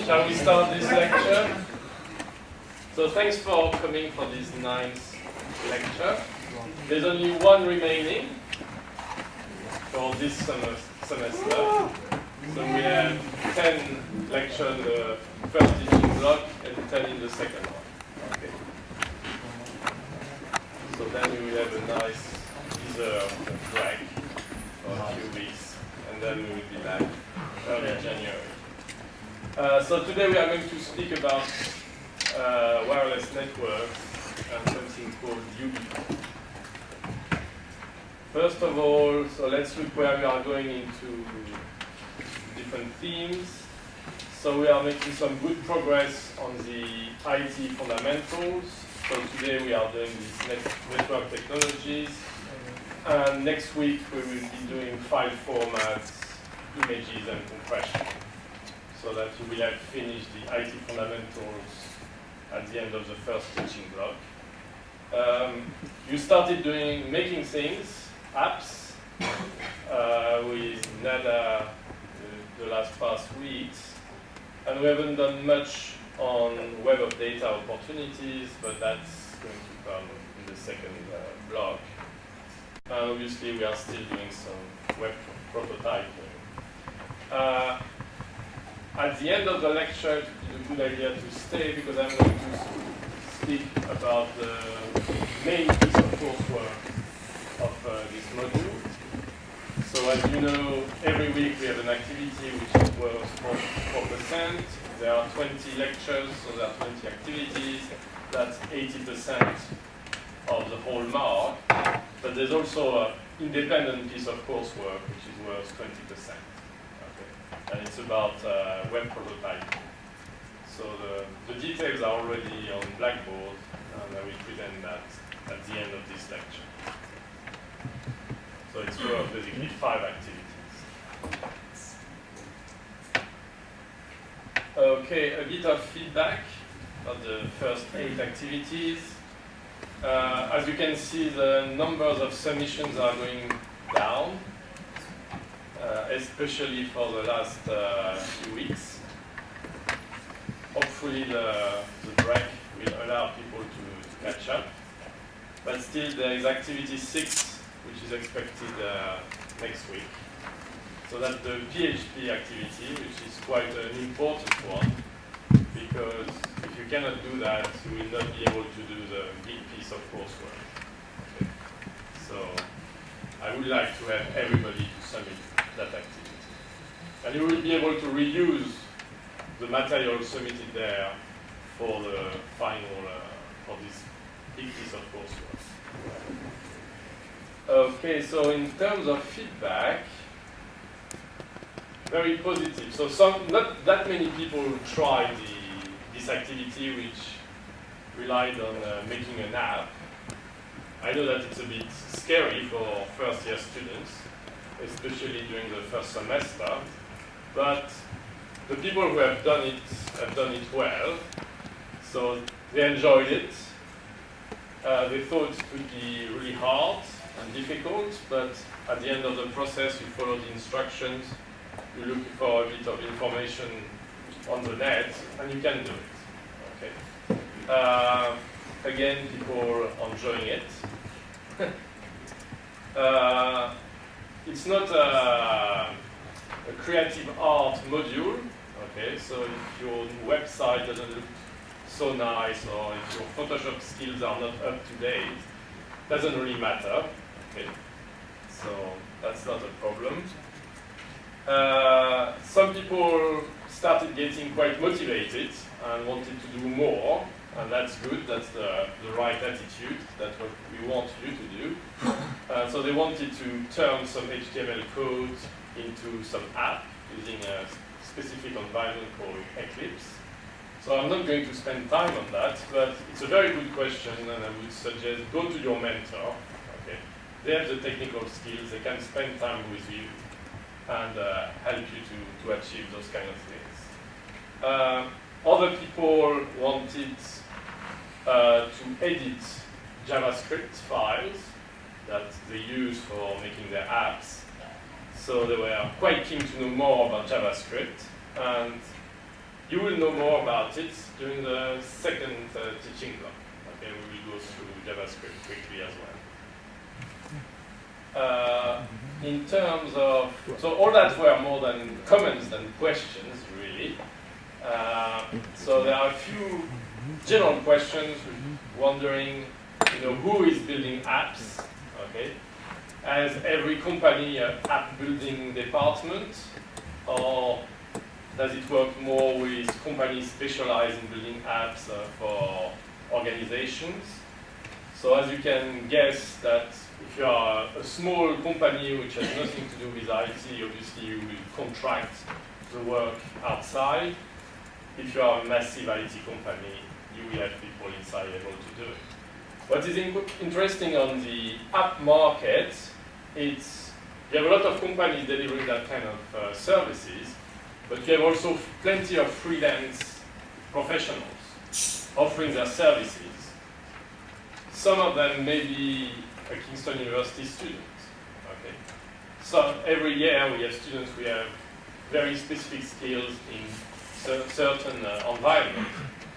Shall we start this lecture? So thanks for coming for this ninth lecture. There's only one remaining for this semester. So we have 10 lectures in the first teaching block and 10 in the second one. Okay. So then we will have a nice deserved break for a few weeks, and then we will be back early January. So today we are going to speak about wireless networks and something called UBI. First of all, so let's look where we are going into different themes. So we are making some good progress on the IT fundamentals. So today we are doing these network technologies. And next week we will be doing file formats, images and compression. So that you will have finished the IT fundamentals at the end of the first teaching block. You started making things, apps, with NADA the last past weeks, and we haven't done much on web of data opportunities, but that's going to come in the second block. And obviously we are still doing some web prototyping. At the end of the lecture, it is a good idea to stay because I'm going to speak about the main piece of coursework of this module. So as you know, every week we have an activity which is worth 4%. There are 20 lectures, so there are 20 activities. That's 80% of the whole mark. But there's also an independent piece of coursework which is worth 20%. And it's about web prototyping. So the details are already on Blackboard, and I will present that at the end of this lecture. So it's worth basically 5 activities. Okay, a bit of feedback of the first 8 activities. As you can see, the numbers of submissions are going down. Especially for the last few weeks. Hopefully the break will allow people to catch up. But still there is activity 6, which is expected next week. So that's the PHP activity, which is quite an important one, because if you cannot do that, you will not be able to do the big piece of coursework. Okay. So I would like to have everybody to submit that activity. And you will be able to reuse the material submitted there for the final, for this big piece of coursework. Okay, so in terms of feedback, very positive. So not that many people tried this activity, which relied on making an app. I know that it's a bit scary for first-year students, especially during the first semester, but the people who have done it well. So they enjoyed it. They thought it would be really hard and difficult, but at the end of the process, you follow the instructions, you look for a bit of information on the net, and you can do it. Okay. Again, people are enjoying it. It's not a creative art module, okay? So if your website doesn't look so nice, or if your Photoshop skills are not up to date, doesn't really matter, okay? So that's not a problem. Some people started getting quite motivated and wanted to do more, and that's good. That's the right attitude. That's what we want you to do. So they wanted to turn some HTML code into some app using a specific environment called Eclipse. So I'm not going to spend time on that, but it's a very good question, and I would suggest go to your mentor. Okay, they have the technical skills. They can spend time with you and help you to achieve those kind of things. Other people wanted to edit JavaScript files that they use for making their apps. So they were quite keen to know more about JavaScript, and you will know more about it during the second teaching block. Okay, we will go through JavaScript quickly as well. In terms of, so all that were more than comments than questions, really. So there are a few general questions, wondering, who is building apps, okay? Has every company an app building department, or does it work more with companies specialized in building apps for organizations? So as you can guess that if you are a small company which has nothing to do with IT, obviously you will contract the work outside. If you are a massive IT company, you will have people inside able to do it. What is interesting on the app market, you have a lot of companies delivering that kind of services, but you have also plenty of freelance professionals offering their services. Some of them may be a Kingston University student. Okay. So every year we have students who have very specific skills in certain environments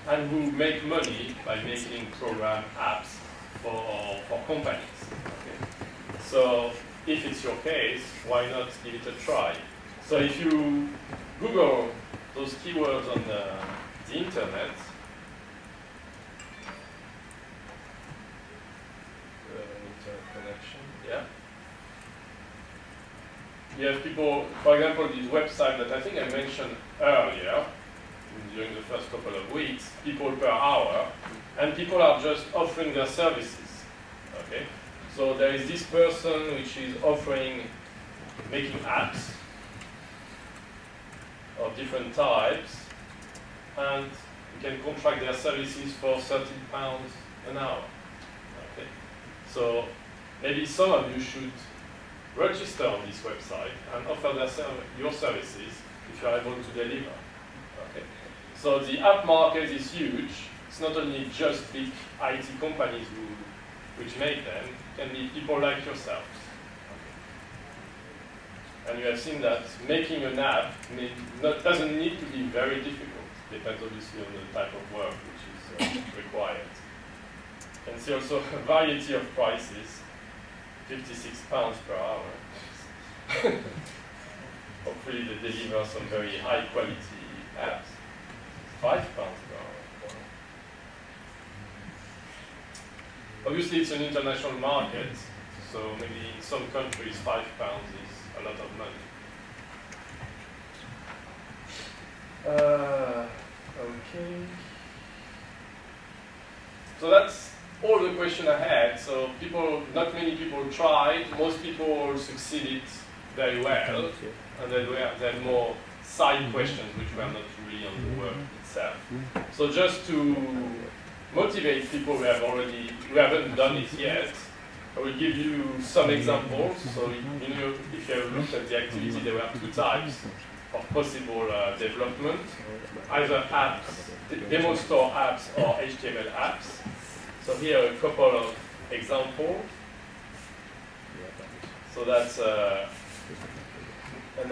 and who make money by making program apps for companies. Okay. So if it's your case, why not give it a try? So if you Google those keywords on the internet, connection, yeah. You have people, for example, this website that I think I mentioned earlier, during the first couple of weeks, people per hour, and people are just offering their services, okay? So there is this person which is offering making apps of different types, and you can contract their services for £13 an hour, okay? So maybe some of you should register on this website and offer your services if you are able to deliver. Okay. So the app market is huge. It's not only just big IT companies which make them, it can be people like yourselves. Okay. And you have seen that making an app doesn't need to be very difficult. It depends obviously on the type of work which is required. You can see also a variety of prices. £56 per hour. Hopefully they deliver some very high quality apps. £5 per hour. Obviously it's an international market, so maybe in some countries £5 is a lot of money. Okay. So that's all the question I had. So not many people tried. Most people succeeded very well, and then there are more side questions which were not really on the work itself. So just to motivate people who haven't done it yet, I will give you some examples. So if you have looked at the activity, there were two types of possible development: either apps, demo store apps, or HTML apps. So here are a couple of examples. So that's an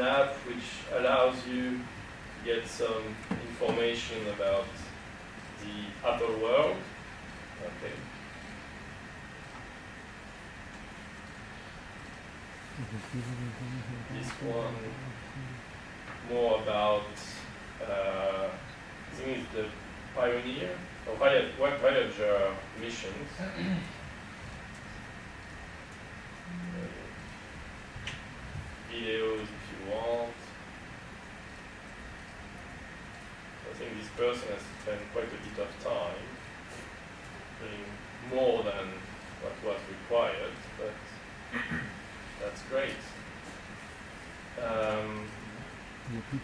app which allows you to get some information about the Apple world. Okay. This one more about I think it's the Pioneer or Voyager missions. Videos if you want. I think this person has spent quite a bit of time doing more than what was required, but that's great.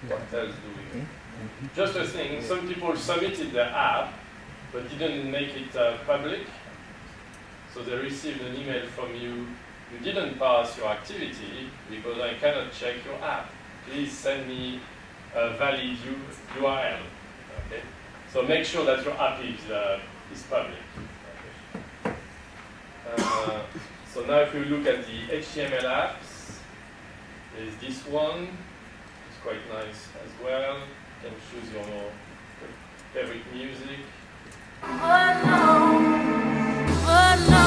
What else do we do? Just a thing, some people submitted their app but didn't make it public. So they received an email from you, you didn't pass your activity because I cannot check your app. Please send me a valid URL. Okay? So make sure that your app is public. Okay? So now if we look at the HTML apps, There's this one. It's quite nice as well. You can choose your favorite music. Oh no. Oh no.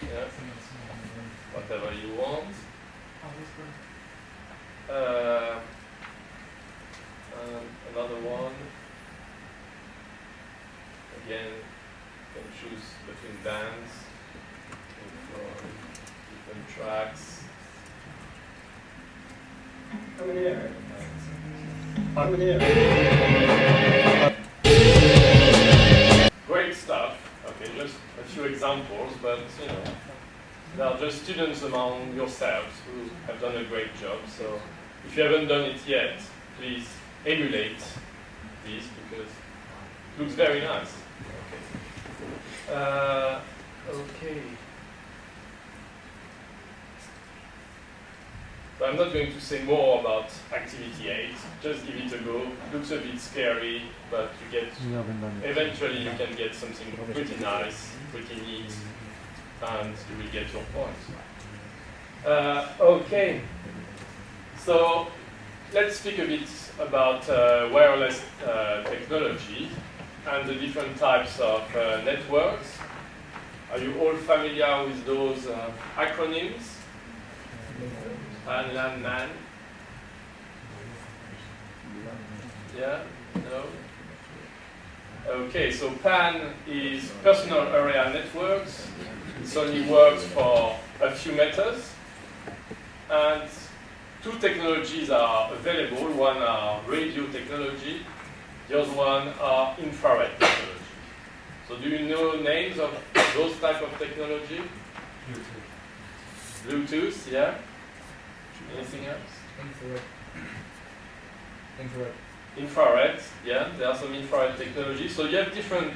Yeah. Whatever you want. Another one. Again, you can choose between bands, different tracks. How many are? How many are? Great stuff. Okay, just a few examples, but you know, there are just students among yourselves who have done a great job. So if you haven't done it yet, please emulate this because it looks very nice. Okay. So I'm not going to say more about Activity 8. Just give it a go. It looks a bit scary, but you get eventually you can get something pretty nice, pretty neat, and you will get your points. Okay. So let's speak a bit about wireless technology and the different types of networks. Are you all familiar with those acronyms? PAN, LAN, MAN? Yeah? No? Okay, so PAN is Personal Area Networks. It only works for a few meters. And two technologies are available. One are radio technology, the other one are infrared technology. So do you know names of those type of technology? Bluetooth, yeah? Anything else? Infrared, yeah, there are some infrared technologies. So you have different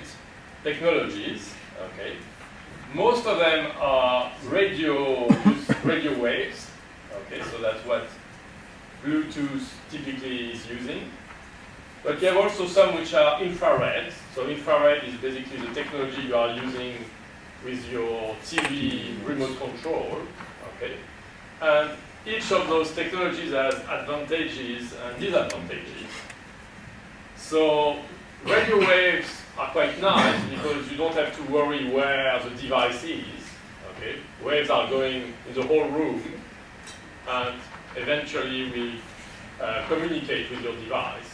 technologies, okay? Most of them are radio waves, okay, so that's what Bluetooth typically is using. But you have also some which are infrared. So infrared is basically the technology you are using with your TV remote control, okay? And each of those technologies has advantages and disadvantages. So radio waves are quite nice because you don't have to worry where the device is. Okay? Waves are going in the whole room and eventually will communicate with your device.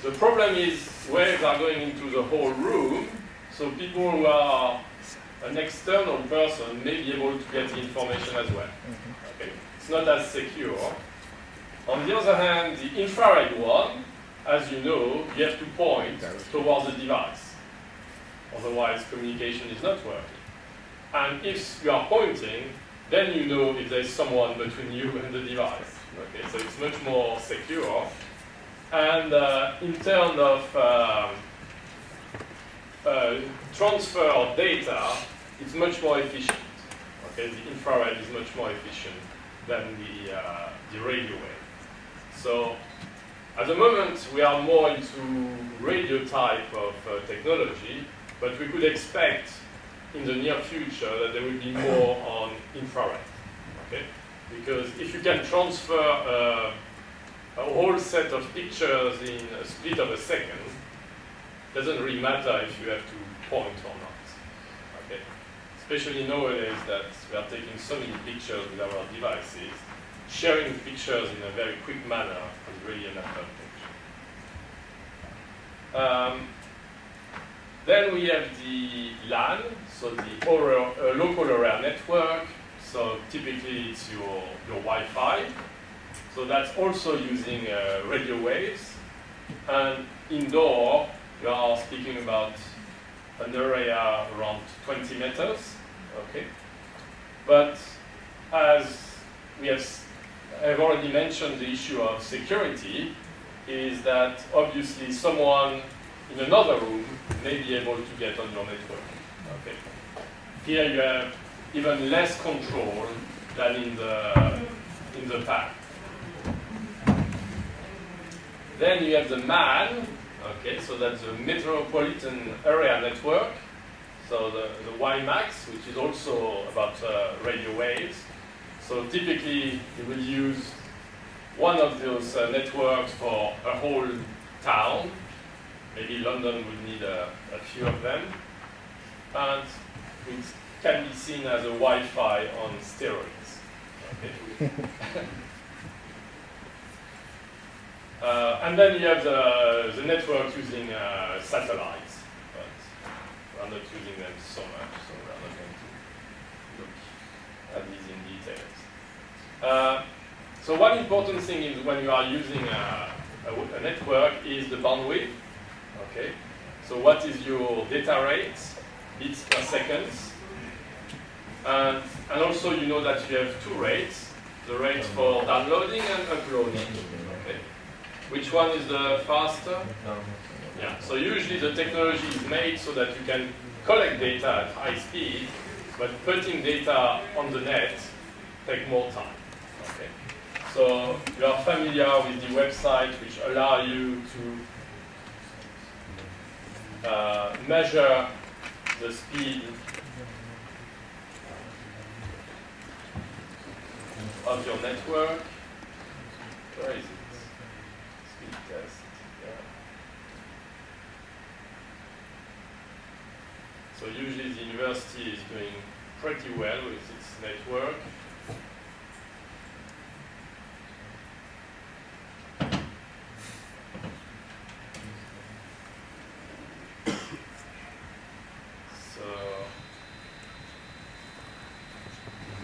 The problem is waves are going into the whole room, so people who are an external person may be able to get the information as well. Okay? It's not as secure. On the other hand, the infrared one, as you know, you have to point towards the device. Otherwise, communication is not working. And if you are pointing, then you know if there's someone between you and the device. Okay, so it's much more secure. And in terms of transfer of data, it's much more efficient. Okay, the infrared is much more efficient than the radio wave. So at the moment, we are more into radio type of technology, but we could expect in the near future that there will be more on infrared. Okay? Because if you can transfer a whole set of pictures in a split of a second, it doesn't really matter if you have to point or not. Okay? Especially nowadays that we are taking so many pictures with our devices, sharing pictures in a very quick manner is really an advantage. Then we have the LAN, so the local area network. So typically it's your Wi-Fi. So that's also using radio waves. And indoor, you are speaking about an area around 20 meters. Okay. But as we have already mentioned, the issue of security is that obviously someone in another room may be able to get on your network. Okay. Here you have even less control than in the PAN. Then you have the MAN. Okay, so that's the metropolitan area network. So the WiMAX, which is also about radio waves. So typically you will use one of those networks for a whole town. Maybe London would need a few of them. And it can be seen as a Wi-Fi on steroids. Okay. And then you have the network using satellites, but we're not using them so much, so we're not going to look at these in details. So one important thing is when you are using a network is the bandwidth. Okay. So what is your data rate, bits per second? And also you know that you have two rates, the rate for downloading and uploading. Okay. Which one is the faster? Yeah, so usually the technology is made so that you can collect data at high speed, but putting data on the net takes more time. Okay. So you are familiar with the website which allow you to measure the speed of your network. Where is it? Speed test. Yeah. So usually the university is doing pretty well with its network. So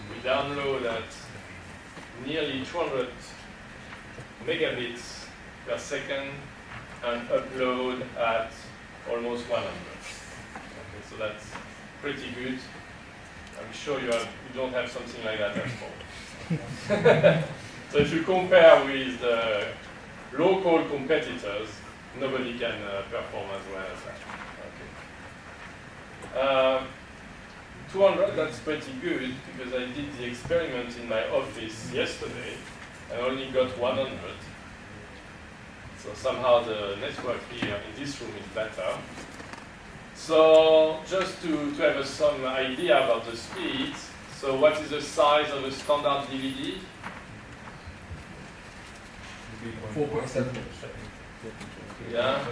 we download at nearly 200 megabits per second and upload at almost 100. Okay, so that's pretty good. I'm sure you don't have something like that at home. So if you compare with the local competitors, nobody can perform as well as that. Okay. 200, that's pretty good because I did the experiment in my office yesterday and only got 100. So somehow the network here in this room is better. So just to have some idea about the speed, so what is the size of a standard DVD? 4.7. Yeah.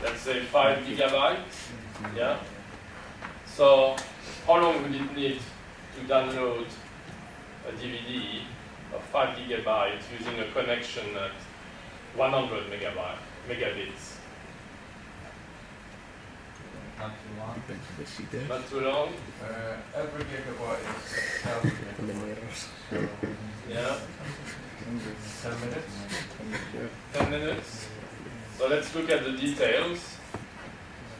Let's say 5 gigabytes. Yeah. So how long would it need to download a DVD of 5 gigabytes using a connection at 100 megabits? Not too long. Not too long? Every gigabyte is 1,000 megabytes. So, Yeah. 10 minutes. 10 minutes. So let's look at the details.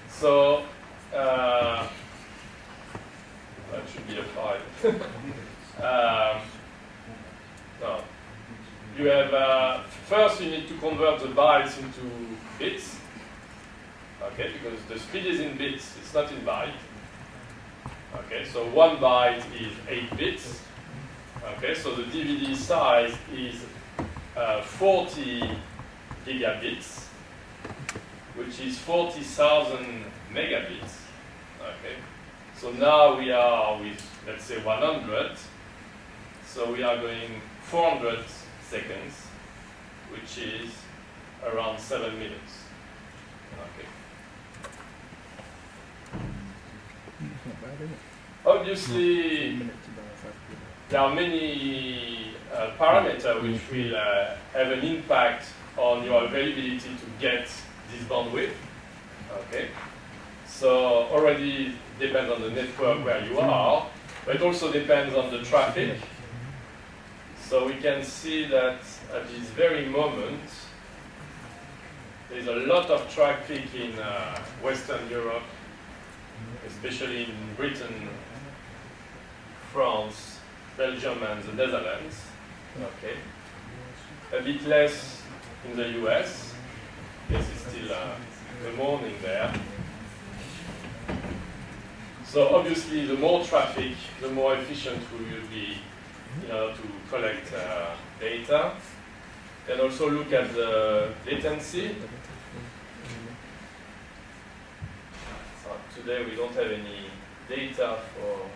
So that should be a 5. No. You have first you need to convert the bytes into bits. Okay, because the speed is in bits, it's not in byte. Okay, so 1 byte is 8 bits. Okay, so the DVD size is 40 gigabits, which is 40,000 megabits. Okay, so now we are with, let's say, 100. So we are going 400 seconds, which is around 7 minutes. Okay. Obviously, there are many parameters which will have an impact on your availability to get this bandwidth. Okay, so already depends on the network where you are, but it also depends on the traffic. So we can see that at this very moment, there's a lot of traffic in Western Europe, especially in Britain, France, Belgium, and the Netherlands. Okay. A bit less in the US. This is still the morning there. So obviously, the more traffic, the more efficient we will be in order to collect data. And also look at the latency. So today we don't have any data for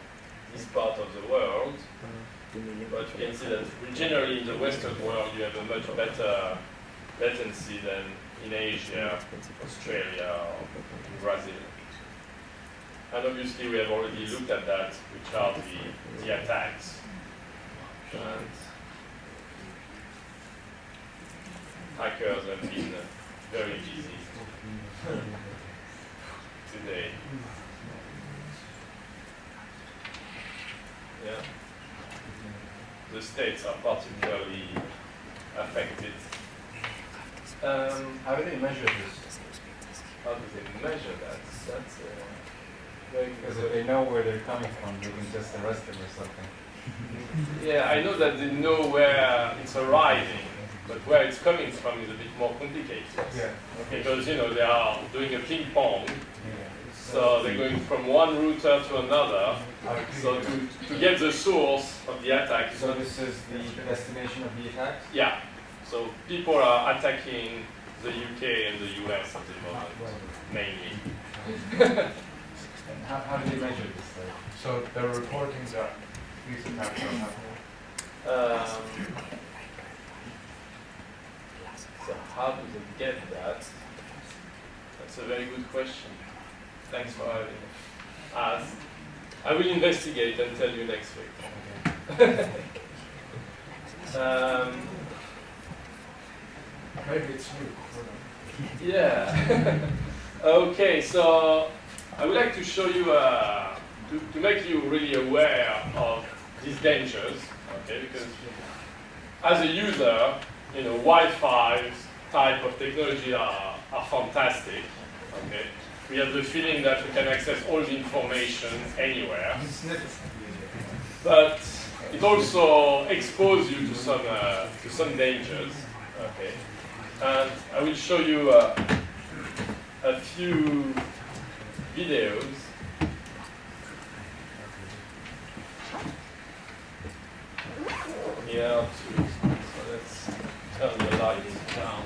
this part of the world, but you can see that generally in the Western world you have a much better latency than in Asia, Australia, or Brazil. And obviously we have already looked at that, which are the attacks. And hackers have been very busy today. Yeah. The states are particularly affected. How do they measure this? How do they measure that? That's very good. Because if they know where they're coming from, they can just arrest them or something. Yeah, I know that they know where it's arriving, but where it's coming from is a bit more complicated. Yeah. Because they are doing a ping pong, Yeah. so they're going from one router to another. So to get the source of the attack. So this is the destination of the attack? Yeah. So people are attacking the UK and the US at the moment, mainly. And how do they measure this? So they're reporting that these attacks are happening? So how do they get that? That's a very good question. Thanks for having asked. I will investigate and tell you next week. Maybe it's you. Yeah. Okay, so I would like to show you, to make you really aware of these dangers, okay, because as a user, Wi-Fi type of technology are fantastic, okay. We have the feeling that we can access all the information anywhere, but it also exposes you to some dangers, okay. And I will show you a few videos. Yeah, so let's turn the lights down.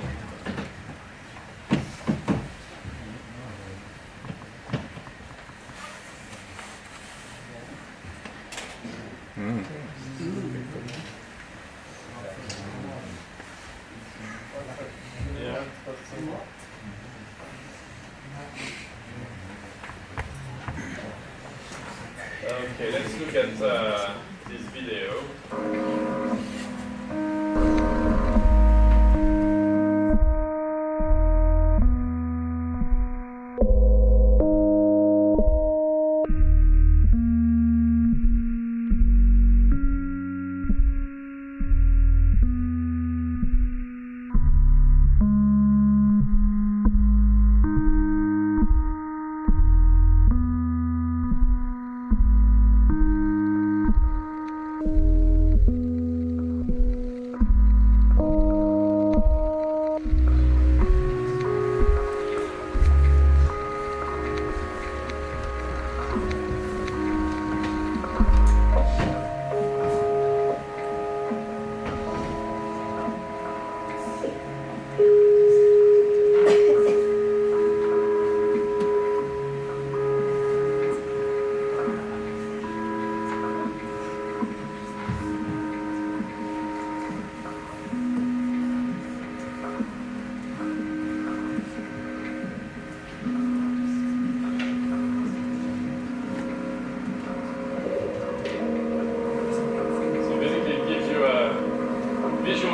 Yeah, okay, let's look at this video.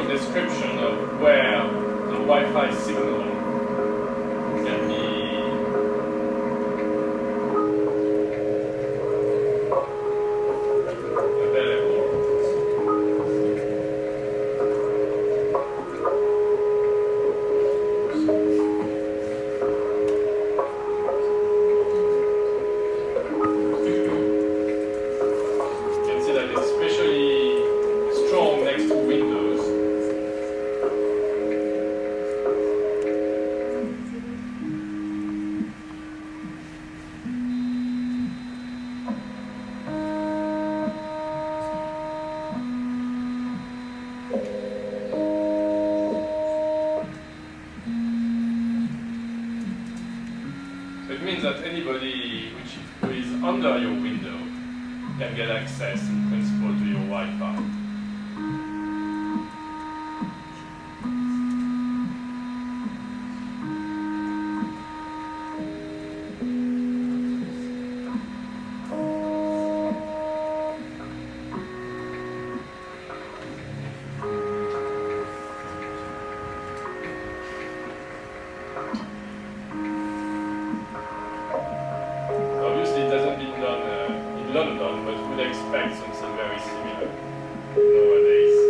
Description of where the Wi-Fi signal can be available. You can see that it's especially strong next to Windows. It means that anybody under your window can get access in principle to your Wi-Fi. Obviously, it hasn't been done in London, but we'd expect something very similar nowadays.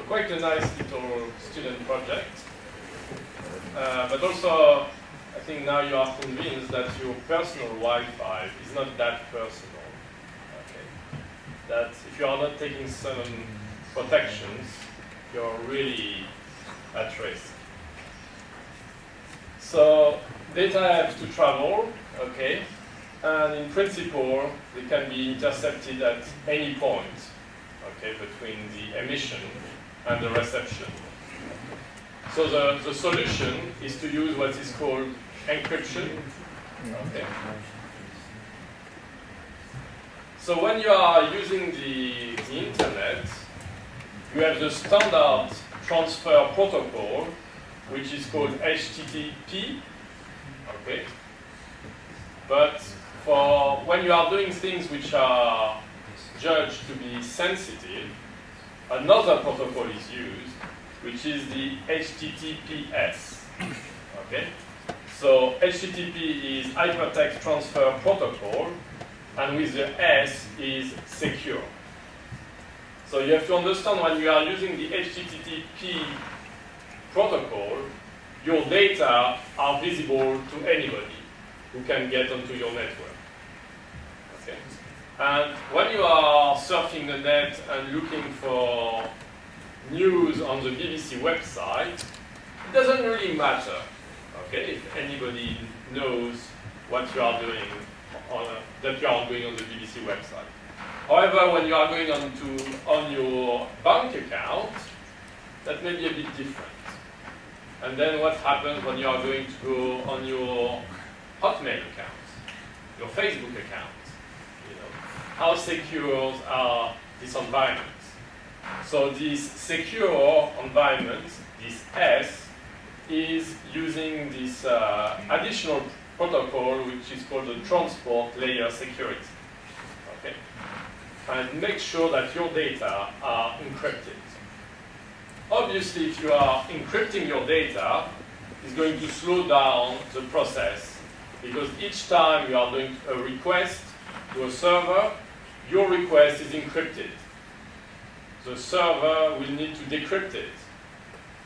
Quite a nice little student project, but also I think now you are convinced that your personal Wi-Fi is not that personal. Okay, that if you are not taking some protections, you're really at risk. So data have to travel, okay, and in principle they can be intercepted at any point, okay, between the emission and the reception. So the solution is to use what is called encryption. Okay. So when you are using the internet, you have the standard transfer protocol, which is called HTTP. Okay. But for when you are doing things which are judged to be sensitive, another protocol is used, which is the HTTPS. Okay? So HTTP is Hypertext Transfer Protocol, and with the S is secure. So you have to understand when you are using the HTTP protocol, your data are visible to anybody who can get onto your network. Okay? And when you are surfing the net and looking for news on the BBC website, it doesn't really matter, okay, if anybody knows what you are doing that you are doing on the BBC website. However, when you are going on your bank account, that may be a bit different. And then what happens when you are going to go on your Hotmail account, your Facebook account? How secure are these environments? So this secure environment, this S, is using this additional protocol which is called the transport layer security. Okay? And make sure that your data are encrypted. Obviously, if you are encrypting your data, it's going to slow down the process because each time you are doing a request to a server, your request is encrypted. The server will need to decrypt it.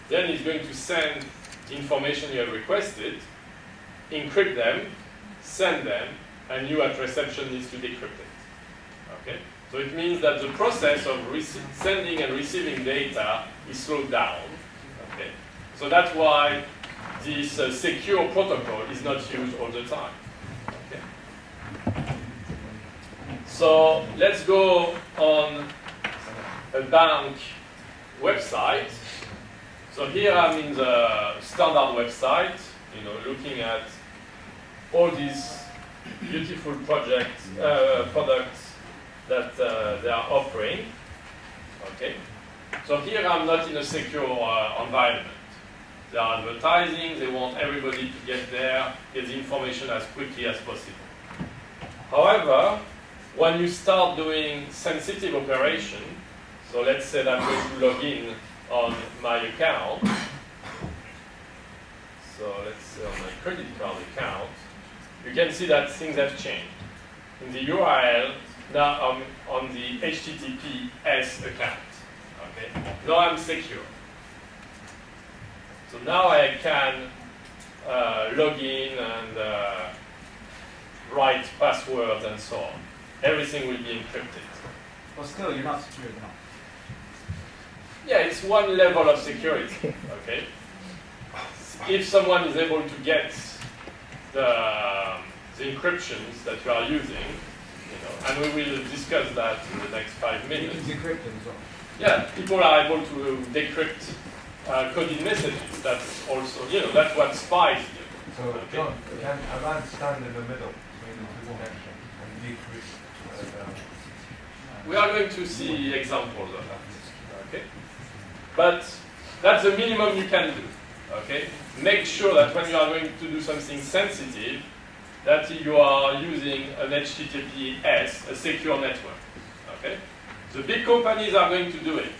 Then it's going to send the information you have requested, encrypt them, send them, and you at reception needs to decrypt it. Okay? So it means that the process of sending and receiving data is slowed down. Okay? So that's why this secure protocol is not used all the time. Okay? So let's go on a bank website. So here I'm in the standard website, looking at all these beautiful products that they are offering. Okay. So here I'm not in a secure environment. They are advertising. They want everybody to get there, get the information as quickly as possible. However, when you start doing sensitive operation, so let's say that I'm going to log in on my account. So let's say on my credit card account, you can see that things have changed. In the URL, now I'm on the HTTPS account. Okay? Now I'm secure. So now I can log in and write passwords and so on. Everything will be encrypted. Well, still, you're not secure enough. Yeah, it's one level of security. Okay. If someone is able to get the encryptions that you are using, and we will discuss that in the next 5 minutes. It's encrypted as well. Yeah, people are able to decrypt coded messages. That's also, that's what spies do. So, okay. John, can a man stand in the middle between the two connections and decrypt? We are going to see examples of that. Okay, but that's the minimum you can do. Okay, make sure that when you are going to do something sensitive, that you are using an HTTPS, a secure network. Okay, the big companies are going to do it.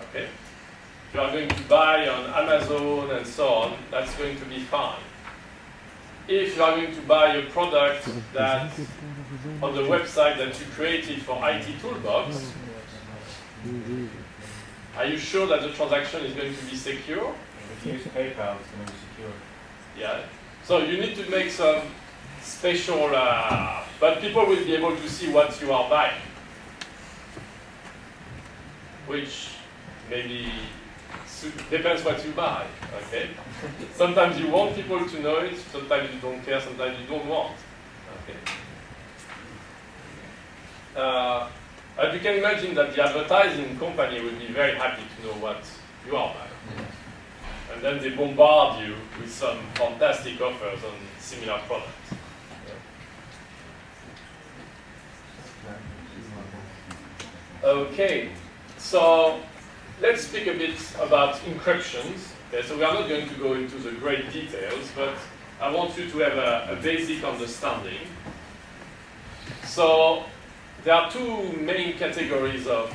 Okay, if you are going to buy on Amazon and so on, that's going to be fine. If you are going to buy a product that on the website that you created for IT Toolbox, are you sure that the transaction is going to be secure? If you use PayPal, it's going to be secure. Yeah. So you need to make some special, but people will be able to see what you are buying, which maybe depends what you buy. Okay. Sometimes you want people to know it. Sometimes you don't care. Sometimes you don't want. Okay. But you can imagine that the advertising company will be very happy to know what you are buying. And then they bombard you with some fantastic offers on similar products. Okay, so let's speak a bit about encryptions. Okay, so we are not going to go into the great details, but I want you to have a basic understanding. So there are two main categories of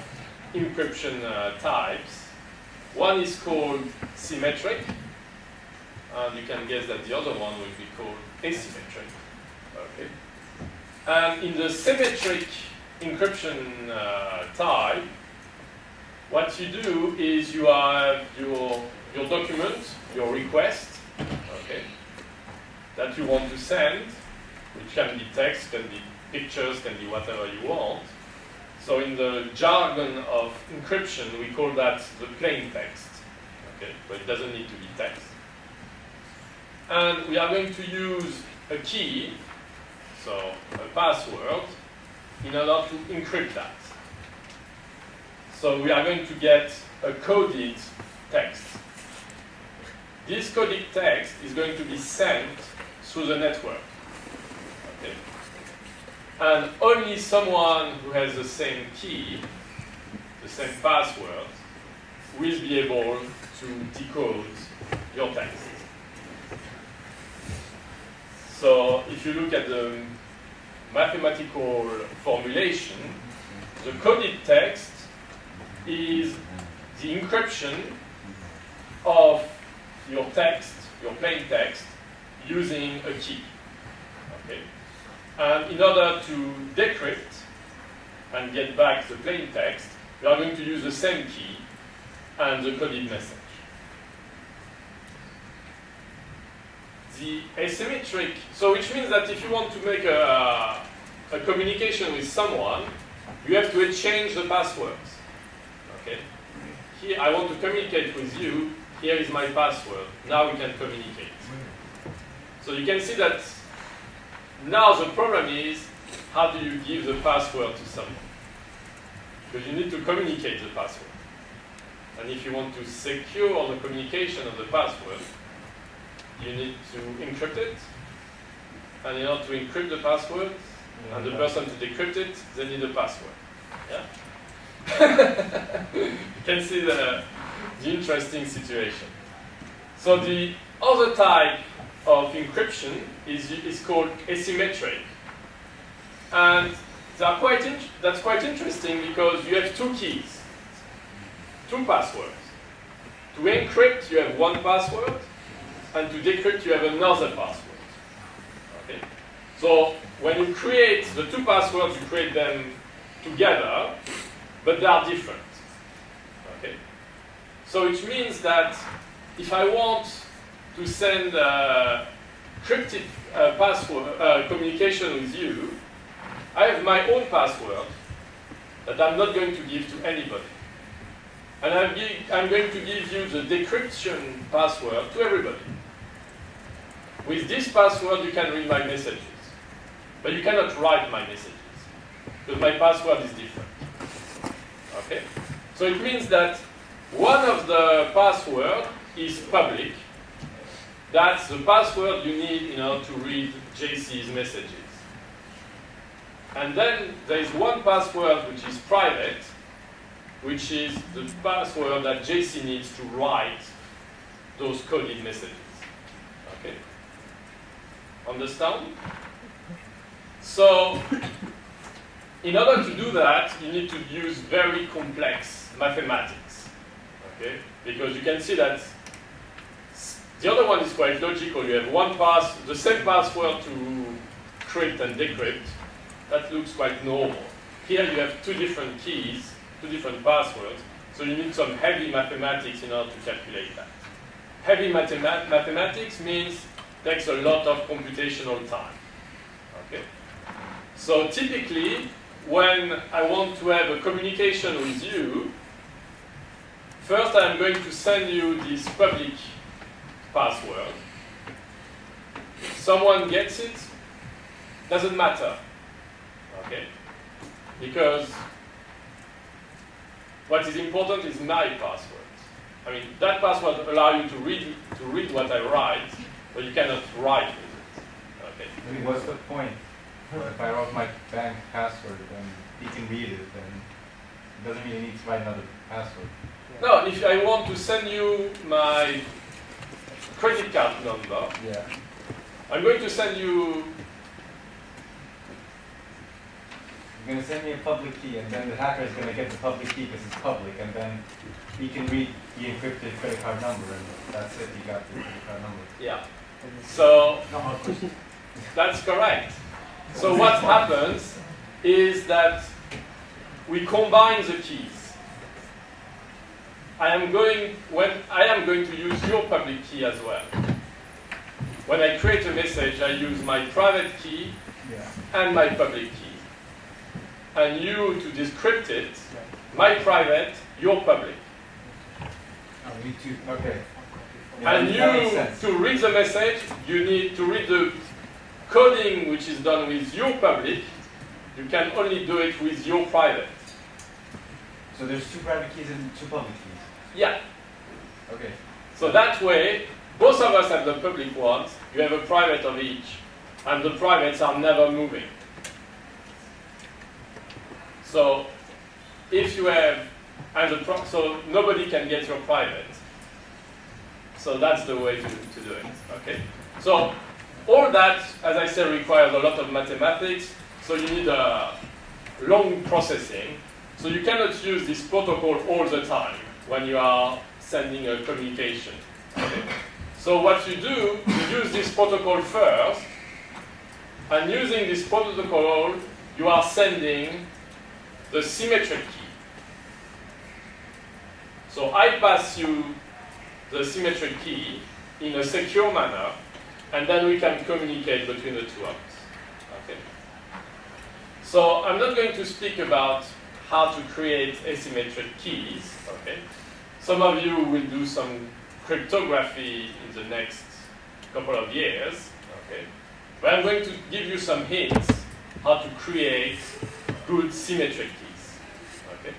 encryption types. One is called symmetric, and you can guess that the other one will be called asymmetric. Okay. And in the symmetric encryption type, what you do is you have your document, your request, okay, that you want to send, which can be text, can be pictures, can be whatever you want. So in the jargon of encryption, we call that the plain text. Okay, but it doesn't need to be text. And we are going to use a key, so a password, in order to encrypt that. So we are going to get a coded text. This coded text is going to be sent through the network. Okay. And only someone who has the same key, the same password, will be able to decode your text. So if you look at the mathematical formulation, the coded text is the encryption of your text, your plain text, using a key. And in order to decrypt and get back the plain text, we are going to use the same key and the coded message. The asymmetric, so which means that if you want to make a communication with someone, you have to exchange the passwords. Okay? Here I want to communicate with you, here is my password, now we can communicate. So you can see that now the problem is, how do you give the password to someone? Because you need to communicate the password. And if you want to secure the communication of the password, you need to encrypt it. And in order to encrypt the password, and the person to decrypt it, they need a password. Yeah? You can see the interesting situation. So the other type of encryption is called asymmetric. And that's quite interesting because you have two keys, two passwords. To encrypt, you have one password, and to decrypt, you have another password. Okay? So when you create the two passwords, you create them together, but they are different. Okay? So which means that if I want to send a cryptic password communication with you, I have my own password that I'm not going to give to anybody. And I'm going to give you the decryption password to everybody. With this password, you can read my messages. But you cannot write my messages, because my password is different. Okay? So it means that one of the passwords is public. That's the password you need in order to read JC's messages. And then there is one password which is private, which is the password that JC needs to write those coded messages. Okay? Understand? So, in order to do that, you need to use very complex mathematics. Okay? Because you can see that the other one is quite logical. You have the same password to crypt and decrypt. That looks quite normal. Here you have two different keys, two different passwords, so you need some heavy mathematics in order to calculate that. Heavy mathematics means takes a lot of computational time. Okay? So typically, when I want to have a communication with you, first I'm going to send you this public password. Someone gets it, doesn't matter. Okay? Because what is important is my password. I mean, that password allows you to read what I write, but you cannot write with it. Okay? I mean, what's the point? If I wrote my bank password and he can read it, then it doesn't mean he needs to write another password. No, if I want to send you my credit card number, I'm going to send you. You're going to send me a public key, and then the hacker is going to get the public key because it's public, and then he can read the encrypted credit card number, and that's it, he got the credit card number. Yeah. So, that's correct. So what happens is that we combine the keys. I am going to use your public key as well. When I create a message, I use my private key and my public key. And you to decrypt it, my private, your public. Me too. Okay. And you, to read the message, you need to read the coding which is done with your public. You can only do it with your private. So there's two private keys and two public keys? Yeah. Okay. So that way, both of us have the public ones, you have a private of each, and the privates are never moving. So if you have, so nobody can get your private. So that's the way to do it. Okay. So all that, as I said, requires a lot of mathematics. So you need a long processing. So you cannot use this protocol all the time when you are sending a communication. Okay. So what you do, you use this protocol first, And using this protocol, you are sending the symmetric key. So I pass you the symmetric key in a secure manner, and then we can communicate between the two of us. Okay. So I'm not going to speak about how to create asymmetric keys. Okay. Some of you will do some cryptography in the next couple of years. Okay. But I'm going to give you some hints how to create good symmetric keys. Okay.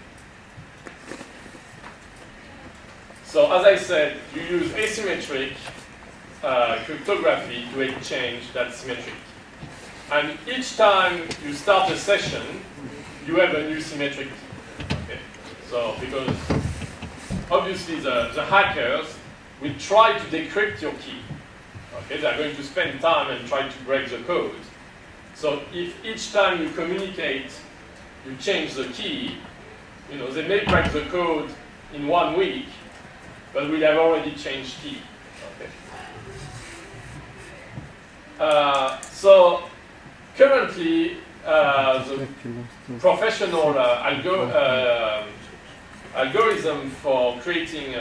So as I said, you use asymmetric cryptography to exchange that symmetric key. And each time you start a session, you have a new symmetric key. Okay? So because obviously the hackers will try to decrypt your key. Okay? They're going to spend time and try to break the code. So if each time you communicate, you change the key, they may break the code in 1 week, but we'll have already changed key. Okay. So currently, the professional algorithm for creating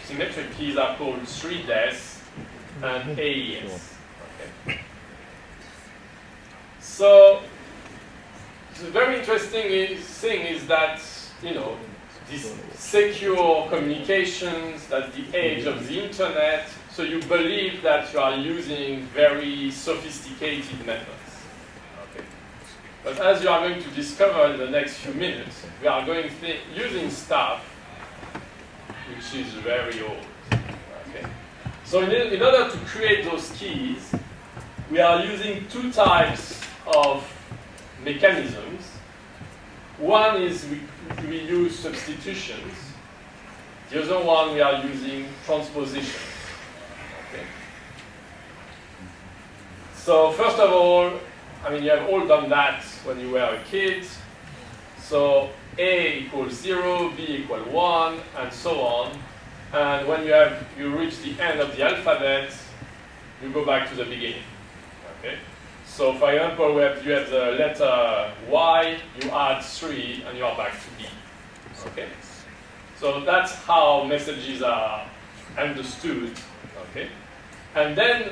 symmetric keys are called 3DES and AES. Okay. So the very interesting thing is that this secure communications at the age of the internet. So you believe that you are using very sophisticated methods. Okay. But as you are going to discover in the next few minutes, we are going using stuff which is very old. Okay. So in order to create those keys, we are using two types of mechanisms. One is we use substitutions. The other one we are using transpositions. Okay. So first of all, you have all done that when you were a kid. So A equals 0, B equals 1, and so on. And when you reach the end of the alphabet, you go back to the beginning. Okay. So for example, you have the letter Y, you add 3, and you are back to B. Okay. So that's how messages are understood. Okay. And then,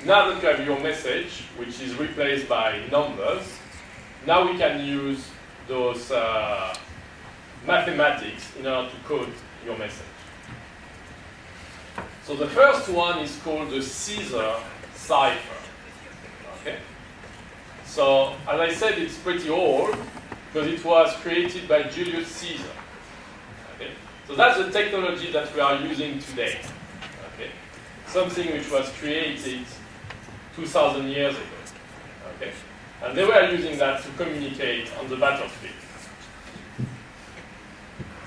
now that you have your message, which is replaced by numbers, now we can use those mathematics in order to code your message. So the first one is called the Caesar cipher. Okay. So as I said, it's pretty old because it was created by Julius Caesar. Okay. So that's the technology that we are using today. Okay. Something which was created 2,000 years ago. Okay. And they were using that to communicate on the battlefield.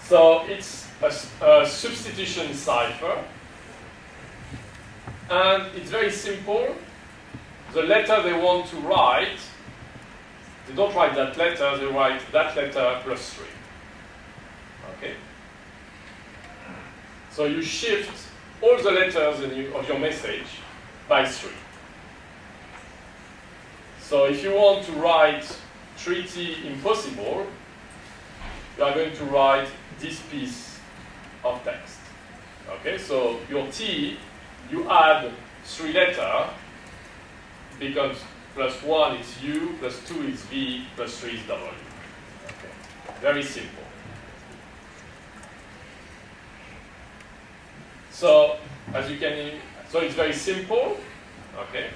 So it's a substitution cipher. And it's very simple. The letter they want to write, they don't write that letter, they write that letter plus 3. Okay? So you shift all the letters of your message by 3. So if you want to write treaty impossible, you are going to write this piece of text. Okay, so your T, you add 3 letters, becomes plus 1 is U, plus 2 is V, plus 3 is W. Okay. Very simple. So as you can, so it's very simple. Okay.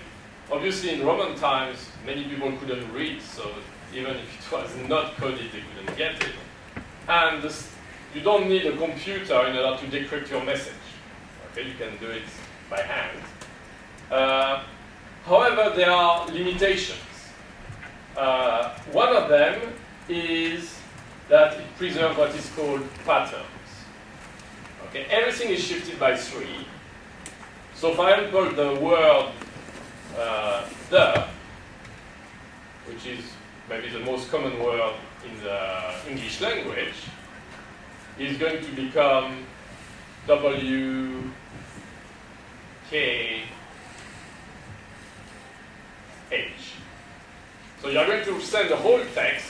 Obviously, in Roman times, many people couldn't read, so even if it was not coded, they couldn't get it. And you don't need a computer in order to decrypt your message. Okay, you can do it by hand. However, there are limitations. One of them is that it preserves what is called patterns. Okay, everything is shifted by 3. So, for example, the word the, which is maybe the most common word in the English language, is going to become W, K, So you're going to send the whole text,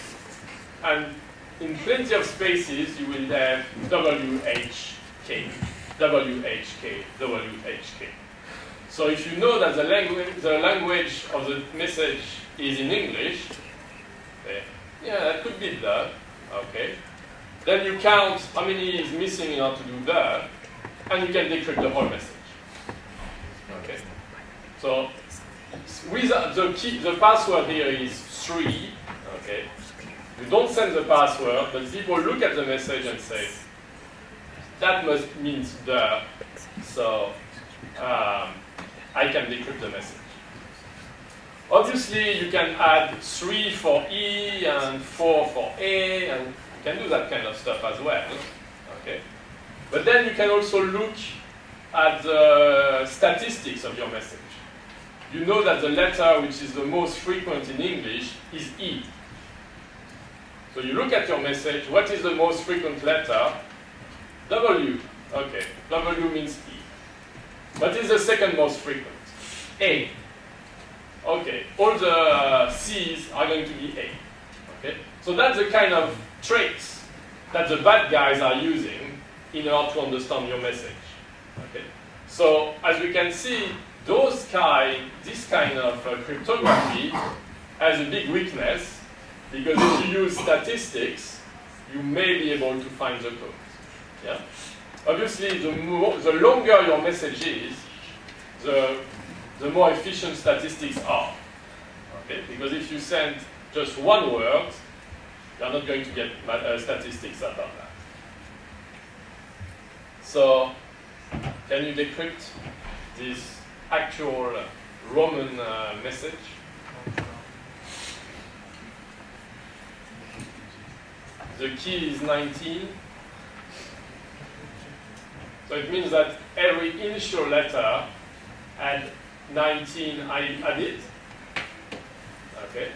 and in plenty of spaces you will have WHK, WHK, WHK. So if you know that the language of the message is in English, yeah, that could be there, okay. Then you count how many is missing in order to do that, and you can decrypt the whole message. Okay. So with the password here is 3. Okay. You don't send the password, but people look at the message and say that must means there. So I can decrypt the message. Obviously, you can add 3 for E and 4 for A, and you can do that kind of stuff as well. Okay. But then you can also look at the statistics of your message. You know that the letter which is the most frequent in English is E. So you look at your message, what is the most frequent letter? W. Okay, W means E. What is the second most frequent? A. Okay, all the C's are going to be A. Okay, so that's the kind of traits that the bad guys are using in order to understand your message. Okay, so as we can see, this kind of cryptography has a big weakness, because if you use statistics, you may be able to find the code. Yeah. Obviously, the longer your message is, the more efficient statistics are. Okay? Because if you send just one word, you're not going to get statistics out of that. So, can you decrypt this actual Roman message? The key is 19. So it means that every initial letter had 19 added. Okay.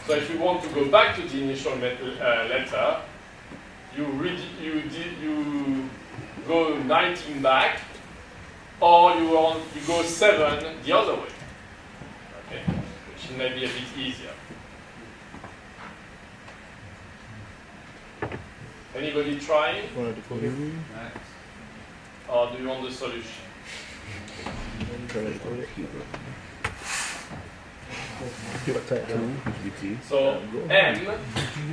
So if you want to go back to the initial letter, you go 19 back, or you go 7 the other way. Okay, which may be a bit easier. Anybody trying? Or do you want the solution? So M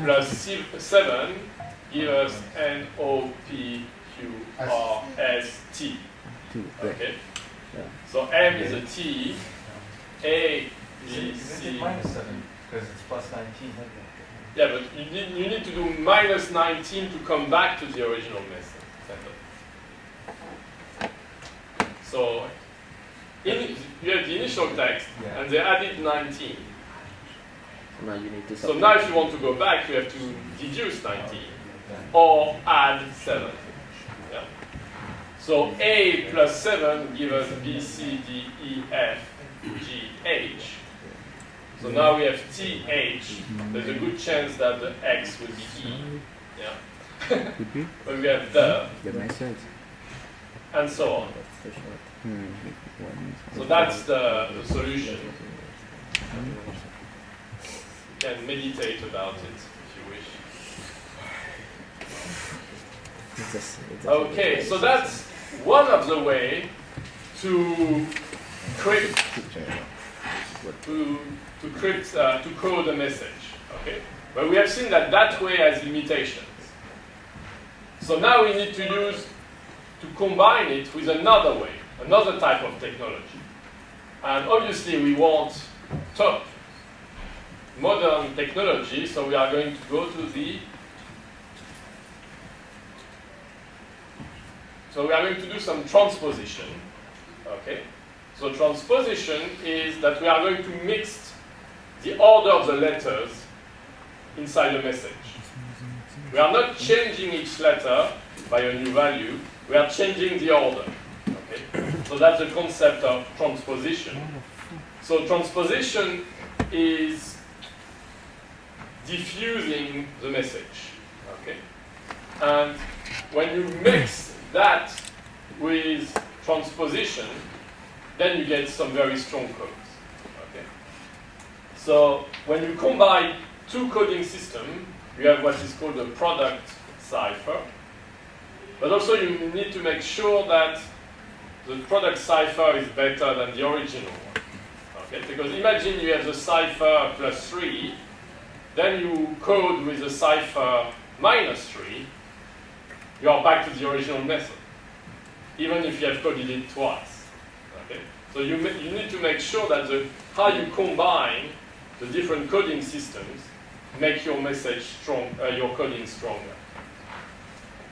plus 7 gives us NOPQRST. Okay. So M is a T, A, B, C. Minus 7, because it's plus 19. Yeah, but you need to do minus 19 to come back to the original message. So you have the initial text, and they added 19. Now you need to so now if you want to go back, you have to deduce 19, or add 7. Yeah. So A plus 7 gives us B, C, D, E, F, G, H. So now we have TH. There's a good chance that the X will be E. Yeah. But we have the message. And so on. So that's the solution. You can meditate about it if you wish. Okay, so that's one of the ways to code a message. Okay, but we have seen that way has limitations. So now we need to combine it with another way, another type of technology. And obviously we want top modern technology, so we are going to go to so we are going to do some transposition. Okay? So transposition is that we are going to mix the order of the letters inside a message. We are not changing each letter by a new value, we are changing the order. Okay? So that's the concept of transposition. So transposition is diffusing the message. Okay? And when you mix that with transposition, then you get some very strong codes. Okay? So when you combine two coding systems, you have what is called a product cipher. But also you need to make sure that the product cipher is better than the original one. Okay? Because imagine you have the cipher plus 3, then you code with the cipher minus 3, you are back to the original method, even if you have coded it twice. Okay? So you need to make sure that how you combine the different coding systems make your message strong, your coding stronger.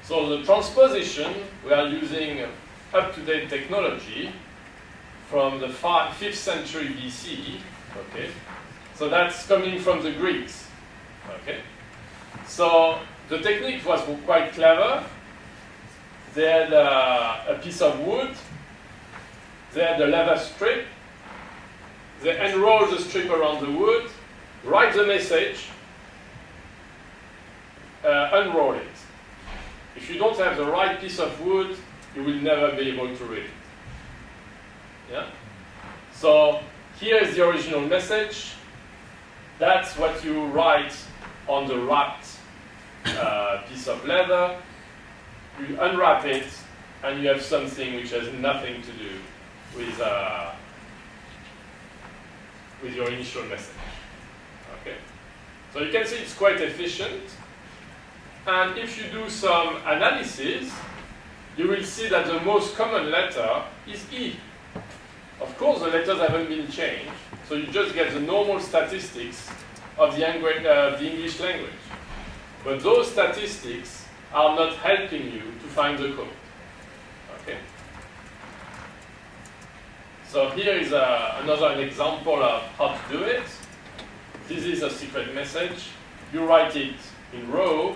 So the transposition, we are using up-to-date technology from the 5th century BC. Okay, so that's coming from the Greeks. Okay, so the technique was quite clever. They had a piece of wood. They had a leather strip. They unroll the strip around the wood, write the message, unroll it. If you don't have the right piece of wood, you will never be able to read it. Yeah? So here is the original message. That's what you write on the wrapped piece of leather. You unwrap it, and you have something which has nothing to do with your initial message. Okay? So you can see it's quite efficient. And if you do some analysis, you will see that the most common letter is E. Of course, the letters haven't been changed, so you just get the normal statistics of the English language. But those statistics are not helping you to find the code. Okay? So here is another example of how to do it. This is a secret message. You write it in row,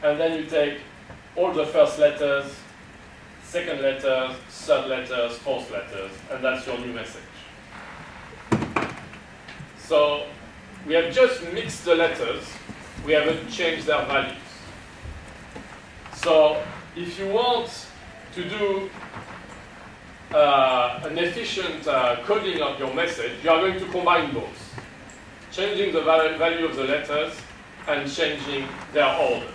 and then you take all the first letters, second letters, third letters, fourth letters, and that's your new message. So we have just mixed the letters, we haven't changed their values. So if you want to do an efficient coding of your message, you are going to combine both, changing the value of the letters and changing their orders.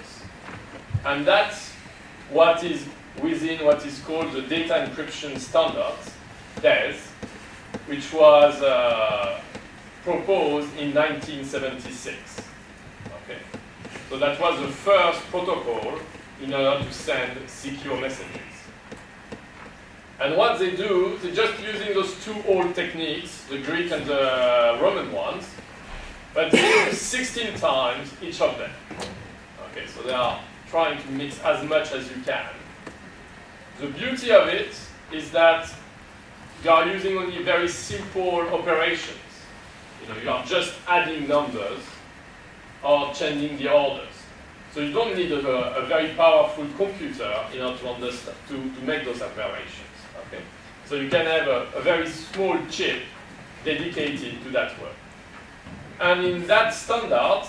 And that's what is within what is called the data encryption standard, DES, which was proposed in 1976. Okay? So that was the first protocol in order to send secure messages. And what they do, they're just using those two old techniques, the Greek and the Roman ones, but they use 16 times each of them. Okay, so they are trying to mix as much as you can. The beauty of it is that you are using only very simple operations. You are just adding numbers or changing the orders. So you don't need a very powerful computer in order to understand to make those operations. Okay? So you can have a very small chip dedicated to that work. And in that standard,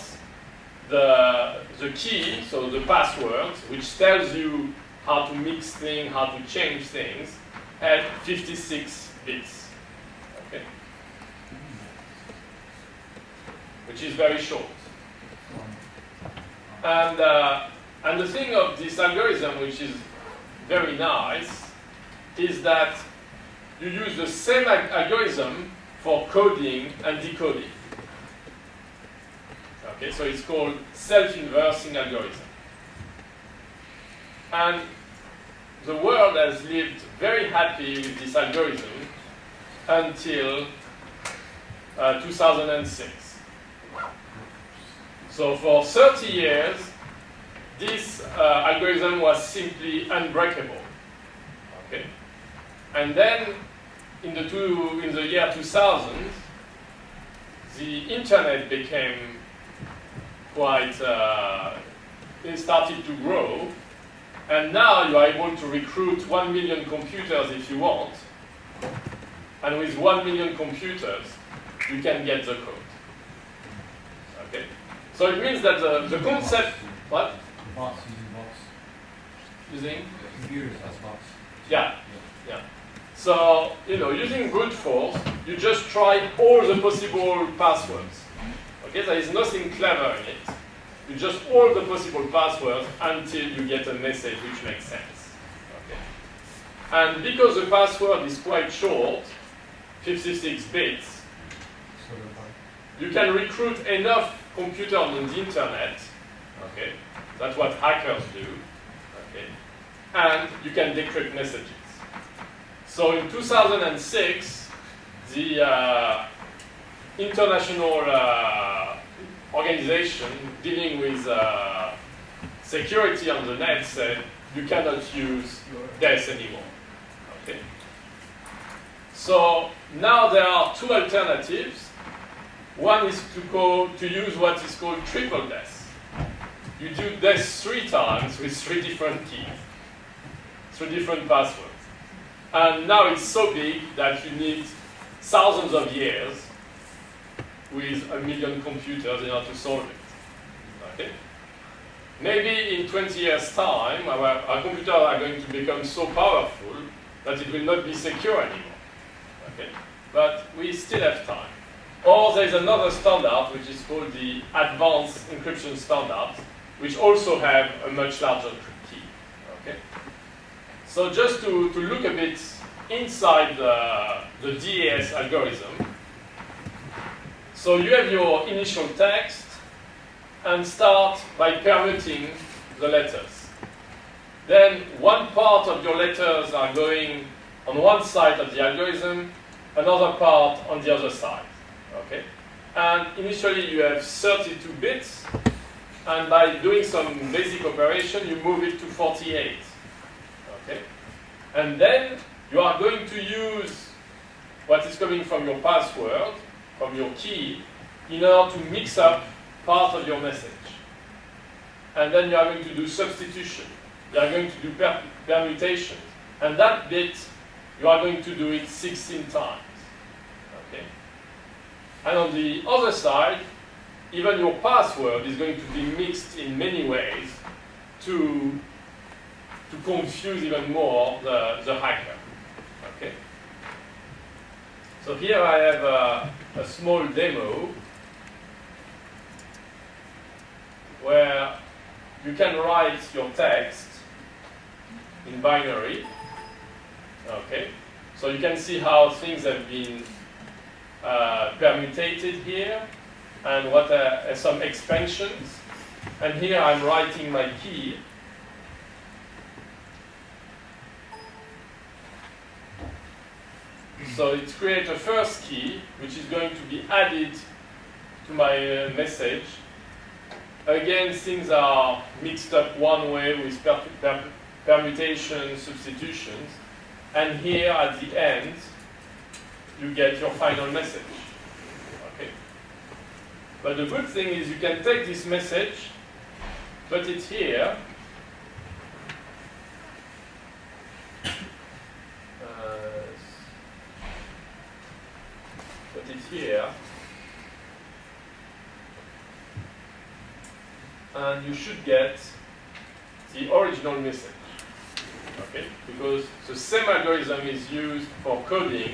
the key, so the password, which tells you how to mix things, how to change things, had 56 bits. Okay? Which is very short. And the thing of this algorithm, which is very nice, is that you use the same algorithm for coding and decoding. Okay, so it's called self-inversing algorithm. And the world has lived very happy with this algorithm until 2006. So for 30 years, this algorithm was simply unbreakable. Okay? And then in the year 2000, the internet became quite, it started to grow, and now you are able to recruit 1 million computers if you want, and with 1 million computers, you can get the code. Okay? So it means that the concept, what? Bots, using bots. Using? Computers as bots. Yeah. So, using brute force, you just try all the possible passwords. Okay, there is nothing clever in it. You just all the possible passwords until you get a message which makes sense. Okay. And because the password is quite short, 56 bits, you can recruit enough computers on the internet. Okay, that's what hackers do. Okay, and you can decrypt messages. So in 2006, the international organization dealing with security on the net said you cannot use this anymore. Okay. So now there are two alternatives. One is to use what is called triple DES. You do this 3 times with 3 different keys, 3 different passwords. And now it's so big that you need thousands of years with 1 million computers in order to solve it. Okay? Maybe in 20 years' time, our computers are going to become so powerful that it will not be secure anymore. Okay? But we still have time. Or there's another standard, which is called the Advanced Encryption Standard, which also have a much larger key. Okay? So just to look a bit inside the DES algorithm, so you have your initial text and start by permuting the letters. Then one part of your letters are going on one side of the algorithm, another part on the other side. Okay? And initially you have 32 bits, and by doing some basic operation, you move it to 48. Okay? And then you are going to use what is coming from your password, from your key, in order to mix up part of your message. And then you are going to do substitution. You are going to do permutation. And that bit, you are going to do it 16 times. Okay? And on the other side, even your password is going to be mixed in many ways to confuse even more the hacker. Okay? So here I have a small demo where you can write your text in binary. Okay? So you can see how things have been permutated here, and what are some expansions. And here I'm writing my key. So it creates a first key, which is going to be added to my message. Again, things are mixed up one way with permutations, substitutions. And here at the end, you get your final message. Okay? But the good thing is you can take this message, put it here, and you should get the original message. Okay? Because the same algorithm is used for coding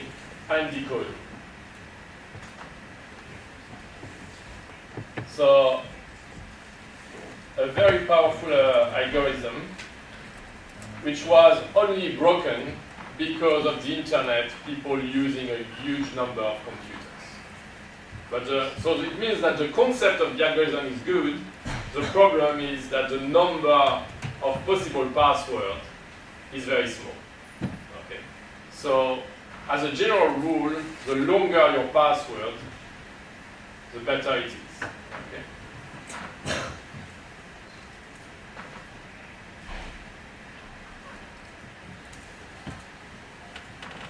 and decoding. So, a very powerful algorithm, which was only broken because of the internet, people using a huge number of computers. But so it means that the concept of the algorithm is good. The problem is that the number of possible passwords is very small. Okay? So, as a general rule, the longer your password, the better it is. Okay?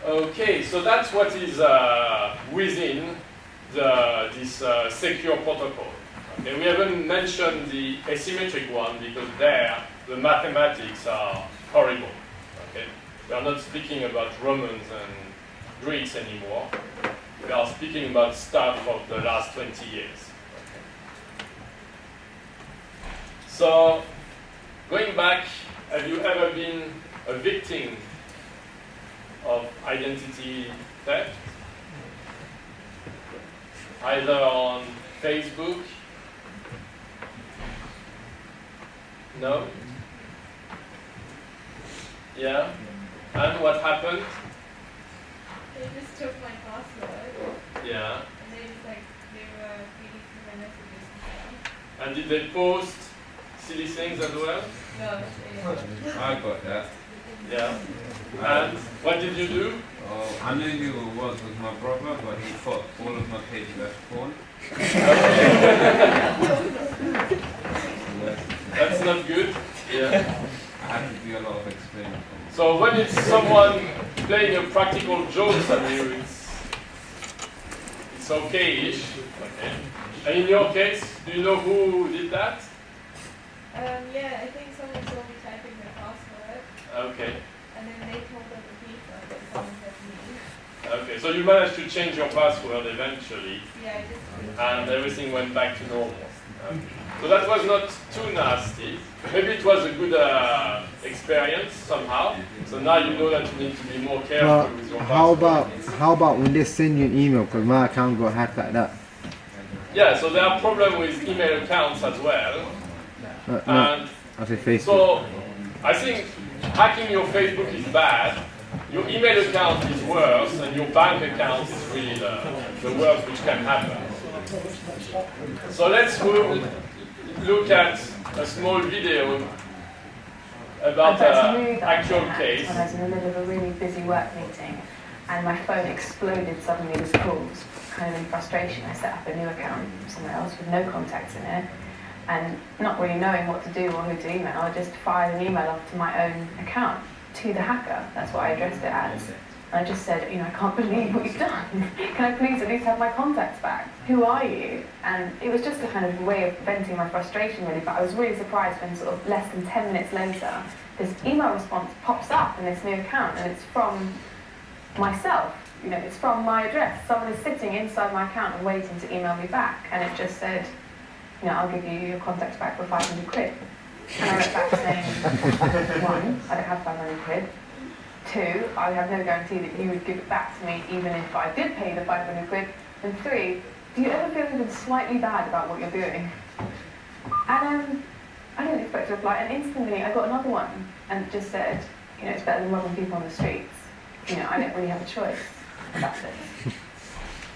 Okay, so that's what is within this secure protocol. Okay, we haven't mentioned the asymmetric one because there the mathematics are horrible. Okay, we are not speaking about Romans and Greeks anymore. We are speaking about stuff of the last 20 years. Okay. So, going back, have you ever been a victim of identity theft, either on Facebook. No? Yeah? And what happened? They just took my password Yeah. and they just like they were reading through my messages and stuff. And did they post silly things as well? No, they I got that. Yeah. And what did you do? I knew who it was my brother, but he thought all of my pages were porn. That's not good. Yeah. I had to do a lot of explaining. So when it's someone playing a practical jokes on you, it's okay-ish. Okay. And in your case, do you know who did that? yeah, I think someone saw me typing their password Okay. and then they told other people that someone said me. Okay. So you managed to change your password eventually, Yeah, I just and everything went back to normal. So that was not too nasty. Maybe it was a good experience somehow. So now you know that you need to be more careful with your password. How about when they send you an email, because my account got hacked like that? Yeah, so there are problems with email accounts as well. No, And I say Facebook. so I think hacking your Facebook is bad. Your email account is worse, and your bank account is really the worst which can happen. So let's look at a small video about an actual case. When I was in the middle of a really busy work meeting and my phone exploded suddenly with calls, kind of in frustration, I set up a new account somewhere else with no contacts in it, and not really knowing what to do or who to email, I just fired an email off to my own account, to the hacker. That's what I addressed it as. And I just said, I can't believe what you've done. Can I please at least have my contacts back? Who are you? And it was just a kind of way of venting my frustration, really. But I was really surprised when sort of less than 10 minutes later, this email response pops up in this new account, and it's from myself. It's from my address. Someone is sitting inside my account and waiting to email me back. And it just said, I'll give you your contacts back for 500 quid. And I wrote back saying, one, I don't have 500 quid. Two, I have no guarantee that you would give it back to me even if I did pay the 500 quid. And three, do you ever feel even slightly bad about what you're doing? And I didn't expect to reply, and instantly I got another one, and it just said, it's better than robbing people on the streets. I don't really have a choice about this.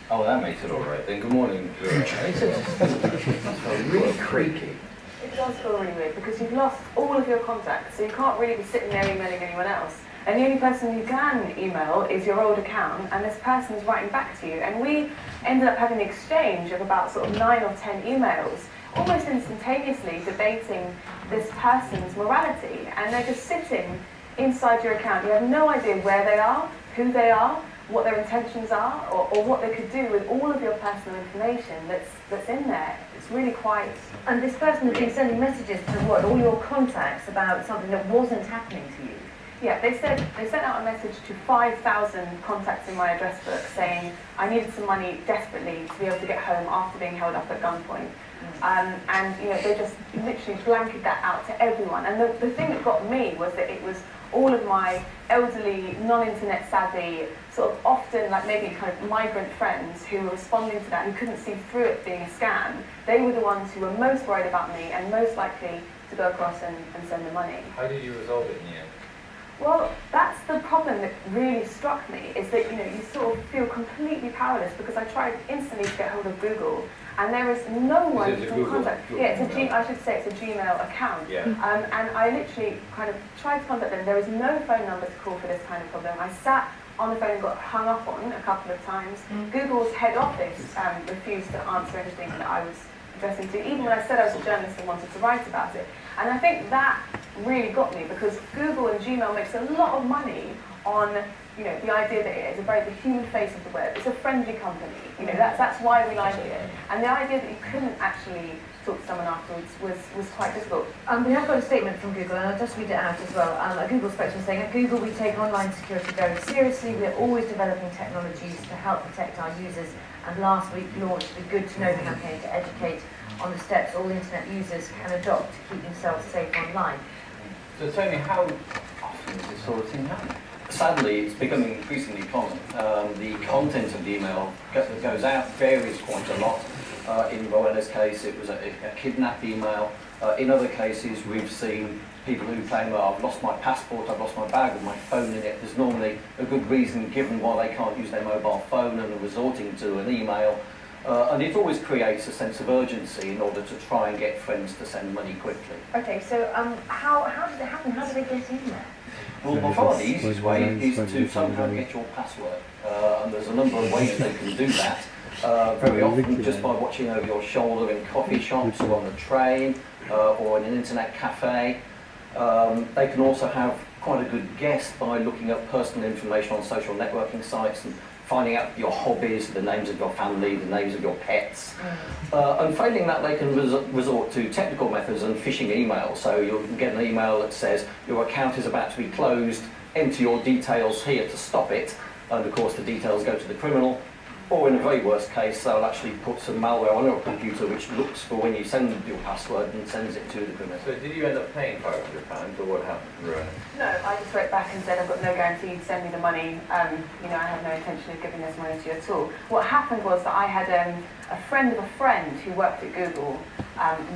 Oh, that makes it all right then. Good morning. It's really creaky. It does feel really weird because you've lost all of your contacts, so you can't really be sitting there emailing anyone else. And the only person you can email is your old account, and this person is writing back to you. And we ended up having an exchange of about sort of 9 or 10 emails, almost instantaneously debating this person's morality. And they're just sitting inside your account. You have no idea where they are, who they are, what their intentions are, or what they could do with all of your personal information that's in there. It's really quite... And this person has been sending messages to what, all your contacts about something that wasn't happening to you? Yeah, they sent out a message to 5,000 contacts in my address book saying I needed some money desperately to be able to get home after being held up at gunpoint. And they just literally blanketed that out to everyone. And the thing that got me was that it was all of my elderly, non-internet savvy, sort of often like maybe kind of migrant friends who were responding to that, who couldn't see through it being a scam. They were the ones who were most worried about me and most likely to go across and send the money. How did you resolve it in the end? Well, that's the problem that really struck me, is that you sort of feel completely powerless, because I tried instantly to get hold of Google, and there is no one to contact. Yeah, I should say it's a Gmail account. Yeah. And I literally kind of tried to contact them. There was no phone number to call for this kind of problem. I sat on the phone and got hung up on a couple of times. Google's head office refused to answer anything that I was addressing to, even when I said I was a journalist and wanted to write about it. And I think that really got me, because Google and Gmail makes a lot of money on the idea that it is the human face of the web. It's a friendly company. That's why we like it. And the idea that you couldn't actually talk to someone afterwards was quite difficult. We have got a statement from Google, and I'll just read it out as well. A Google spokesman saying, at Google we take online security very seriously. We are always developing technologies to help protect our users, and last week launched the Good to Know campaign to educate on the steps all internet users can adopt to keep themselves safe online. So tell me, how often does this sort of thing happen? sadly, it's becoming increasingly common. The content of the email that goes out varies quite a lot. In Rowella's case, it was a kidnap email. In other cases, we've seen people who claim, oh, I've lost my passport, I've lost my bag with my phone in it. There's normally a good reason given why they can't use their mobile phone and are resorting to an email. And it always creates a sense of urgency in order to try and get friends to send money quickly. Okay, so how did it happen? How did they get in there? Well, by far the easiest way is to somehow get your password. And there's a number of ways they can do that. Very often just by watching over your shoulder in coffee shops or on the train or in an internet cafe. They can also have quite a good guess by looking up personal information on social networking sites and finding out your hobbies, the names of your family, the names of your pets. And failing that, they can resort to technical methods and phishing emails. So you'll get an email that says your account is about to be closed, enter your details here to stop it. And of course the details go to the criminal. Or in a very worst case, they'll actually put some malware on your computer which looks for when you send your password and sends it to the criminal. So did you end up paying £500 or what happened? No, I just wrote back and said I've got no guarantee to send me the money. You know, I have no intention of giving this money to you at all. What happened was that I had a friend of a friend who worked at Google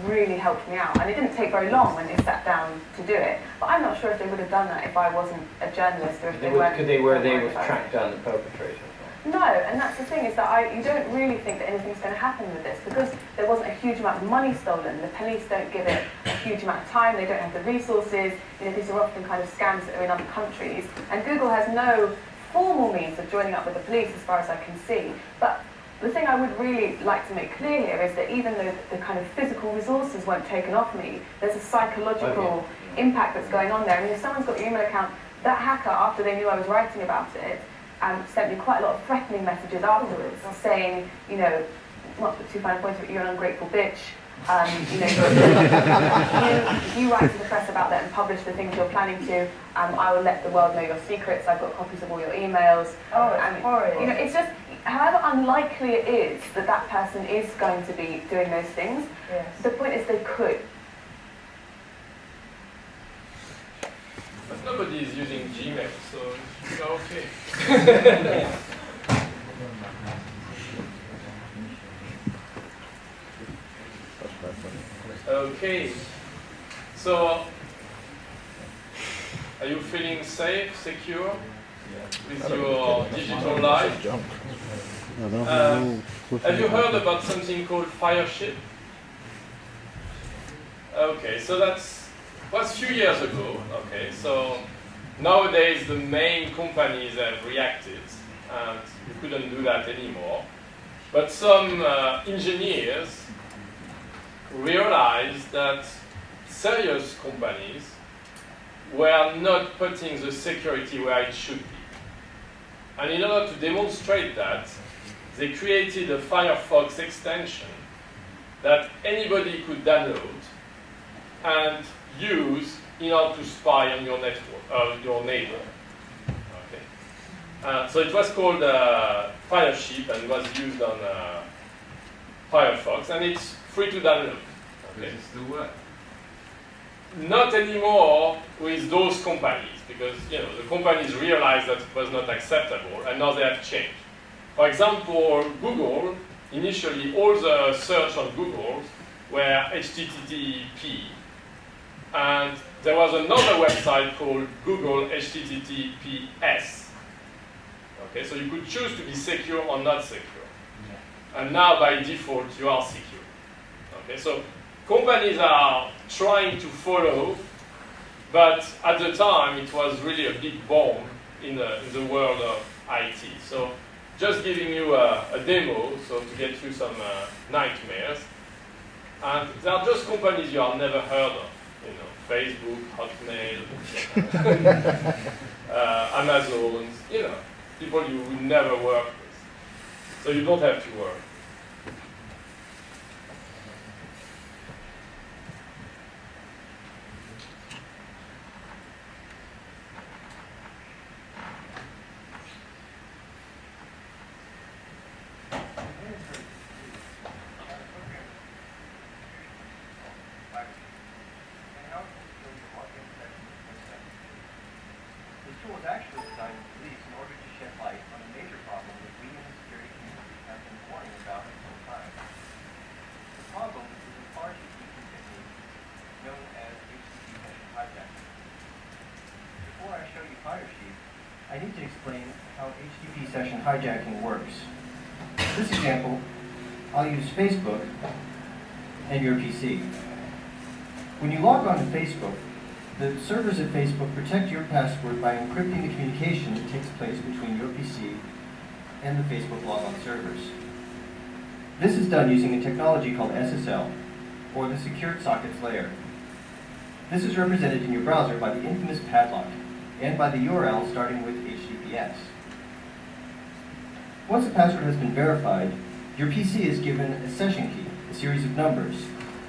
really helped me out. And it didn't take very long when they sat down to do it. But I'm not sure if they would have done that if I wasn't a journalist or if they weren't. Were they able to track down the perpetrator? No, and that's the thing, is that you don't really think that anything's going to happen with this, because there wasn't a huge amount of money stolen. The police don't give it a huge amount of time, they don't have the resources. You know, these are often kind of scams that are in other countries, and Google has no formal means of joining up with the police as far as I can see. But the thing I would really like to make clear here is that even though the kind of physical resources weren't taken off me, there's a psychological impact that's going on there. I mean, if someone's got your email account, that hacker, after they knew I was writing about it, sent me quite a lot of threatening messages afterwards, saying, you know, not to put too fine a point, but you're an ungrateful bitch. You know, you write to the press about that and publish the things you're planning to. I will let the world know your secrets. I've got copies of all your emails. Oh, it's horrible. You know, it's just, however unlikely it is that that person is going to be doing those things, yes. The point is they could. But nobody is using Gmail, so you're okay. Okay, so are you feeling safe, secure with your digital life? Have you heard about something called Fireship? Okay, so was a few years ago. Okay, so nowadays the main companies have reacted, and you couldn't do that anymore. But some engineers realized that serious companies were not putting the security where it should be. And in order to demonstrate that, they created a Firefox extension that anybody could download and use in order to spy on your network, your neighbor. Okay. So it was called Fireship and was used on Firefox, and it's free to download. Okay. Does it still work? Not anymore with those companies, because the companies realized that it was not acceptable, and now they have changed. For example, Google, initially all the search on Google were HTTP, and there was another website called Google HTTPS. Okay, so you could choose to be secure or not secure. And now by default you are secure. Okay, so companies are trying to follow, but at the time it was really a big bomb in the world of IT. So just giving you a demo, so to get you some nightmares. And they are just companies you have never heard of. Facebook, Hotmail, Amazon, people you would never work with. So you don't have to worry. This tool was actually designed with police in order to shed light on a major problem that we in the security community have been warning about for some time. The problem is a far too deeply technique known as HTTP session hijacking. Before I show you Firesheet, I need to explain how HTTP session hijacking works. For this example, I'll use Facebook and your PC. When you log on to Facebook, the servers at Facebook protect your password by encrypting the communication that takes place between your PC and the Facebook logon servers. This is done using a technology called SSL, or the Secured Sockets Layer. This is represented in your browser by the infamous padlock, and by the URL starting with HTTPS. Once a password has been verified, your PC is given a session key, a series of numbers,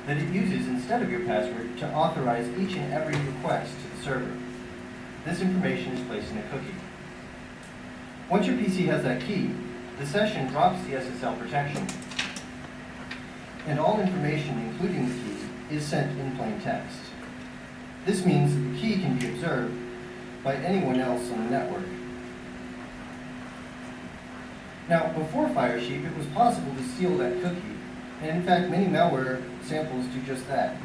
that it uses instead of your password to authorize each and every request to the server. This information is placed in a cookie. Once your PC has that key, the session drops the SSL protection, and all information, including the key, is sent in plain text. This means that the key can be observed by anyone else on the network. Now, before Firesheet, it was possible to steal that cookie, and in fact, many malware samples do just that.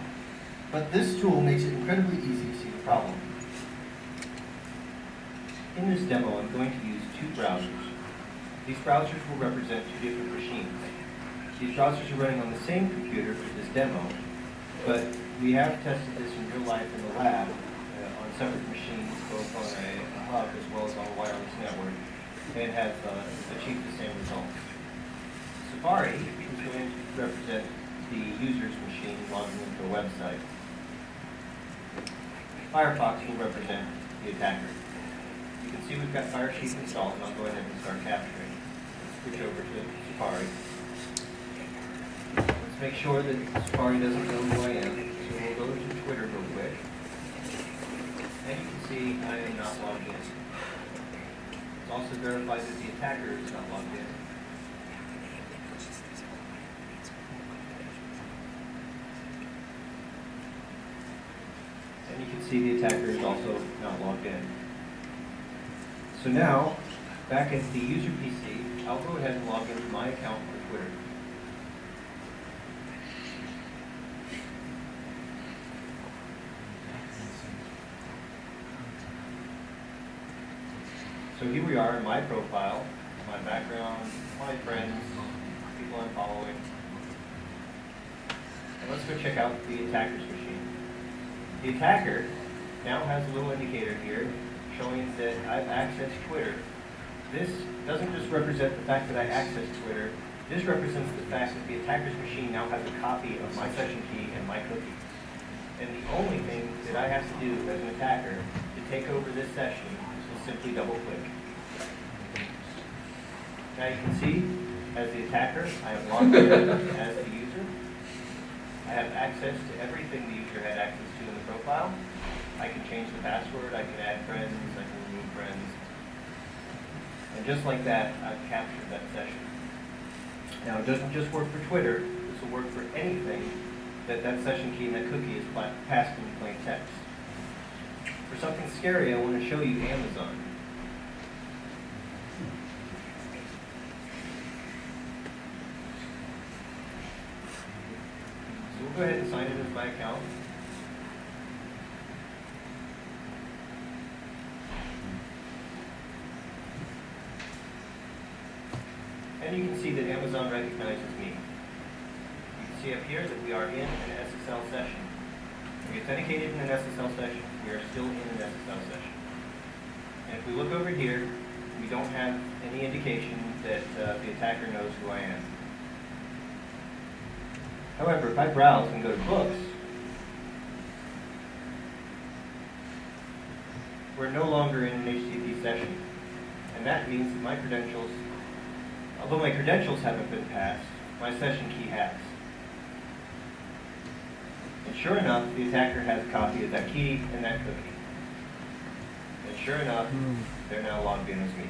But this tool makes it incredibly easy to see the problem. In this demo, I'm going to use two browsers. These browsers will represent two different machines. These browsers are running on the same computer for this demo, but we have tested this in real life in the lab on separate machines, both on a hub as well as on a wireless network, and have achieved the same results. Safari is going to represent the user's machine logging into a website. Firefox will represent the attacker. You can see we've got Firesheet installed, and I'll go ahead and start capturing. Let's switch over to Safari. Let's make sure that Safari doesn't know who I am. So we'll go to Twitter real quick. And you can see I am not logged in. It's also verified that the attacker is not logged in. And you can see the attacker is also not logged in. So now, back at the user PC, I'll go ahead and log into my account for Twitter. So here we are in my profile, my background, my friends, people I'm following. And let's go check out the attacker's machine. The attacker now has a little indicator here showing that I've accessed Twitter. This doesn't just represent the fact that I accessed Twitter, this represents the fact that the attacker's machine now has a copy of my session key and my cookie. And the only thing that I have to do as an attacker to take over this session is simply double click. Now you can see, as the attacker, I am logged in as the user. I have access to everything the user had access to in the profile. I can change the password, I can add friends, I can remove friends. And just like that, I've captured that session. Now it doesn't just work for Twitter, this will work for anything that session key and that cookie is passed in plain text. For something scary, I want to show you Amazon. So we'll go ahead and sign in as my account. And you can see that Amazon recognizes me. You can see up here that we are in an SSL session. We authenticated in an SSL session. We are still in an SSL session. And if we look over here, we don't have any indication that the attacker knows who I am. However, if I browse and go to books, we're no longer in an HTTP session. And that means that my credentials, although my credentials haven't been passed, my session key has. And sure enough, the attacker has a copy of that key and that cookie. And sure enough, they're now logged in as me.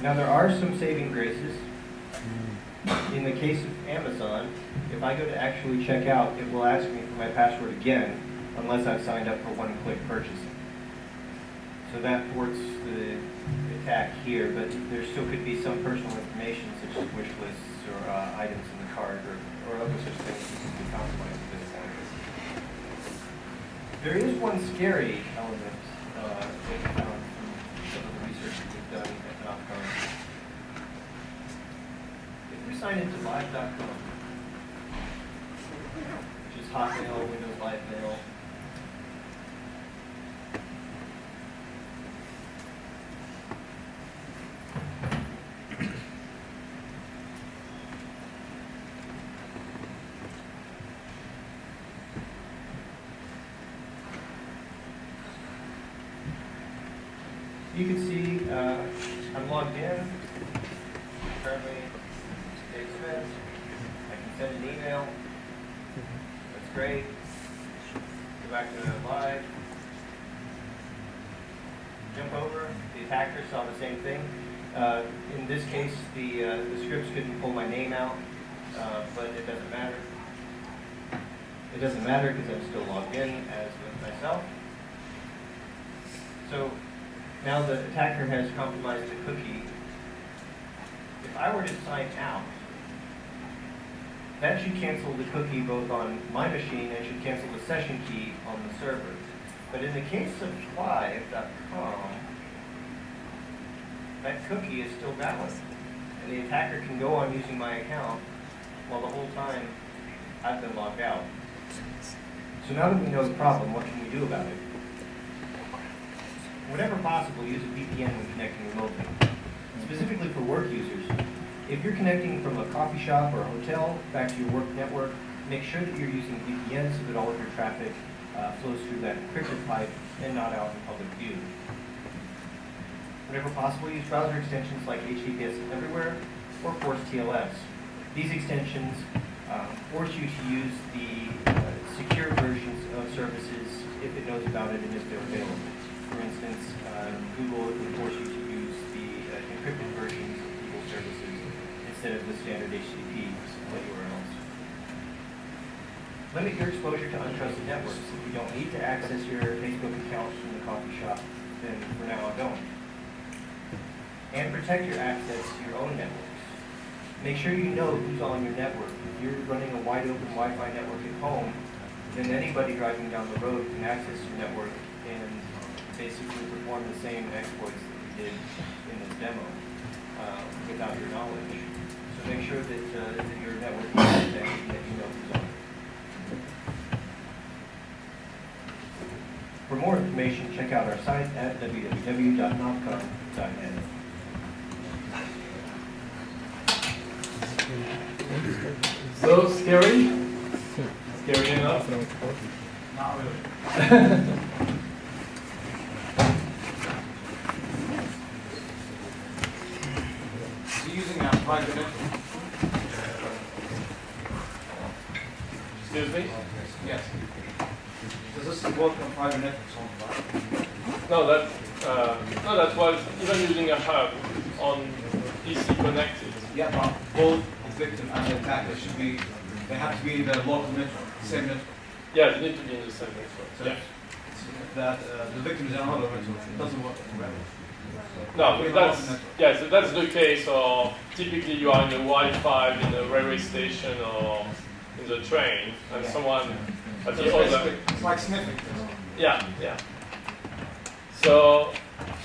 Now there are some saving graces. In the case of Amazon, if I go to actually check out, it will ask me for my password again, unless I've signed up for one-click purchasing. So that thwarts the attack here, but there still could be some personal information such as wish lists or items in the cart or other such things that can be compromised at this point. There is one scary element that we found from some of the research that we've done at Knopcon. If you sign into live.com, which is Hotmail, Windows Live Mail, you can see I'm logged in. Currently, Dave Smith. I can send an email. That's great. Go back to live. Jump over. The attacker saw the same thing. In this case, the scripts couldn't pull my name out, but it doesn't matter. It doesn't matter because I'm still logged in as with myself. So now the attacker has compromised the cookie. If I were to sign out, that should cancel the cookie both on my machine and should cancel the session key on the server. But in the case of live.com, that cookie is still valid. And the attacker can go on using my account while the whole time I've been logged out. So now that we know the problem, what can we do about it? Whenever possible, use a VPN when connecting remotely. Specifically for work users, if you're connecting from a coffee shop or a hotel back to your work network, make sure that you're using VPN so that all of your traffic flows through that encrypted pipe and not out in public view. Whenever possible, use browser extensions like HTTPS Everywhere or Force TLS. These extensions force you to use the secure versions of services if it knows about it and if they're available. For instance, Google would force you to use the encrypted versions of Google services instead of the standard HTTP URLs. Limit your exposure to untrusted networks. If you don't need to access your Facebook account from the coffee shop, then for now don't. And protect your access to your own networks. Make sure you know who's on your network. If you're running a wide open Wi-Fi network at home, then anybody driving down the road can access your network and basically perform the same exploits that we did in this demo without your knowledge. So make sure that your network is protected and that you know who's on it. For more information, check out our site at www.knopcon.net. So scary? Scary enough? Not really. Using a private network. Excuse me? Yes. Does this work on private networks only, right? No, that was even using a hub on PC connected. Yeah, but both the victim and the attacker should be, they have to be in the local network, same network. Yeah, they need to be in the same network. So Yeah. that the victim is in another network, it doesn't work forever. No, but that's the case. Or typically you are in the Wi-Fi in the railway station or in the train, and someone at the other. It's like sniffing. Yeah. So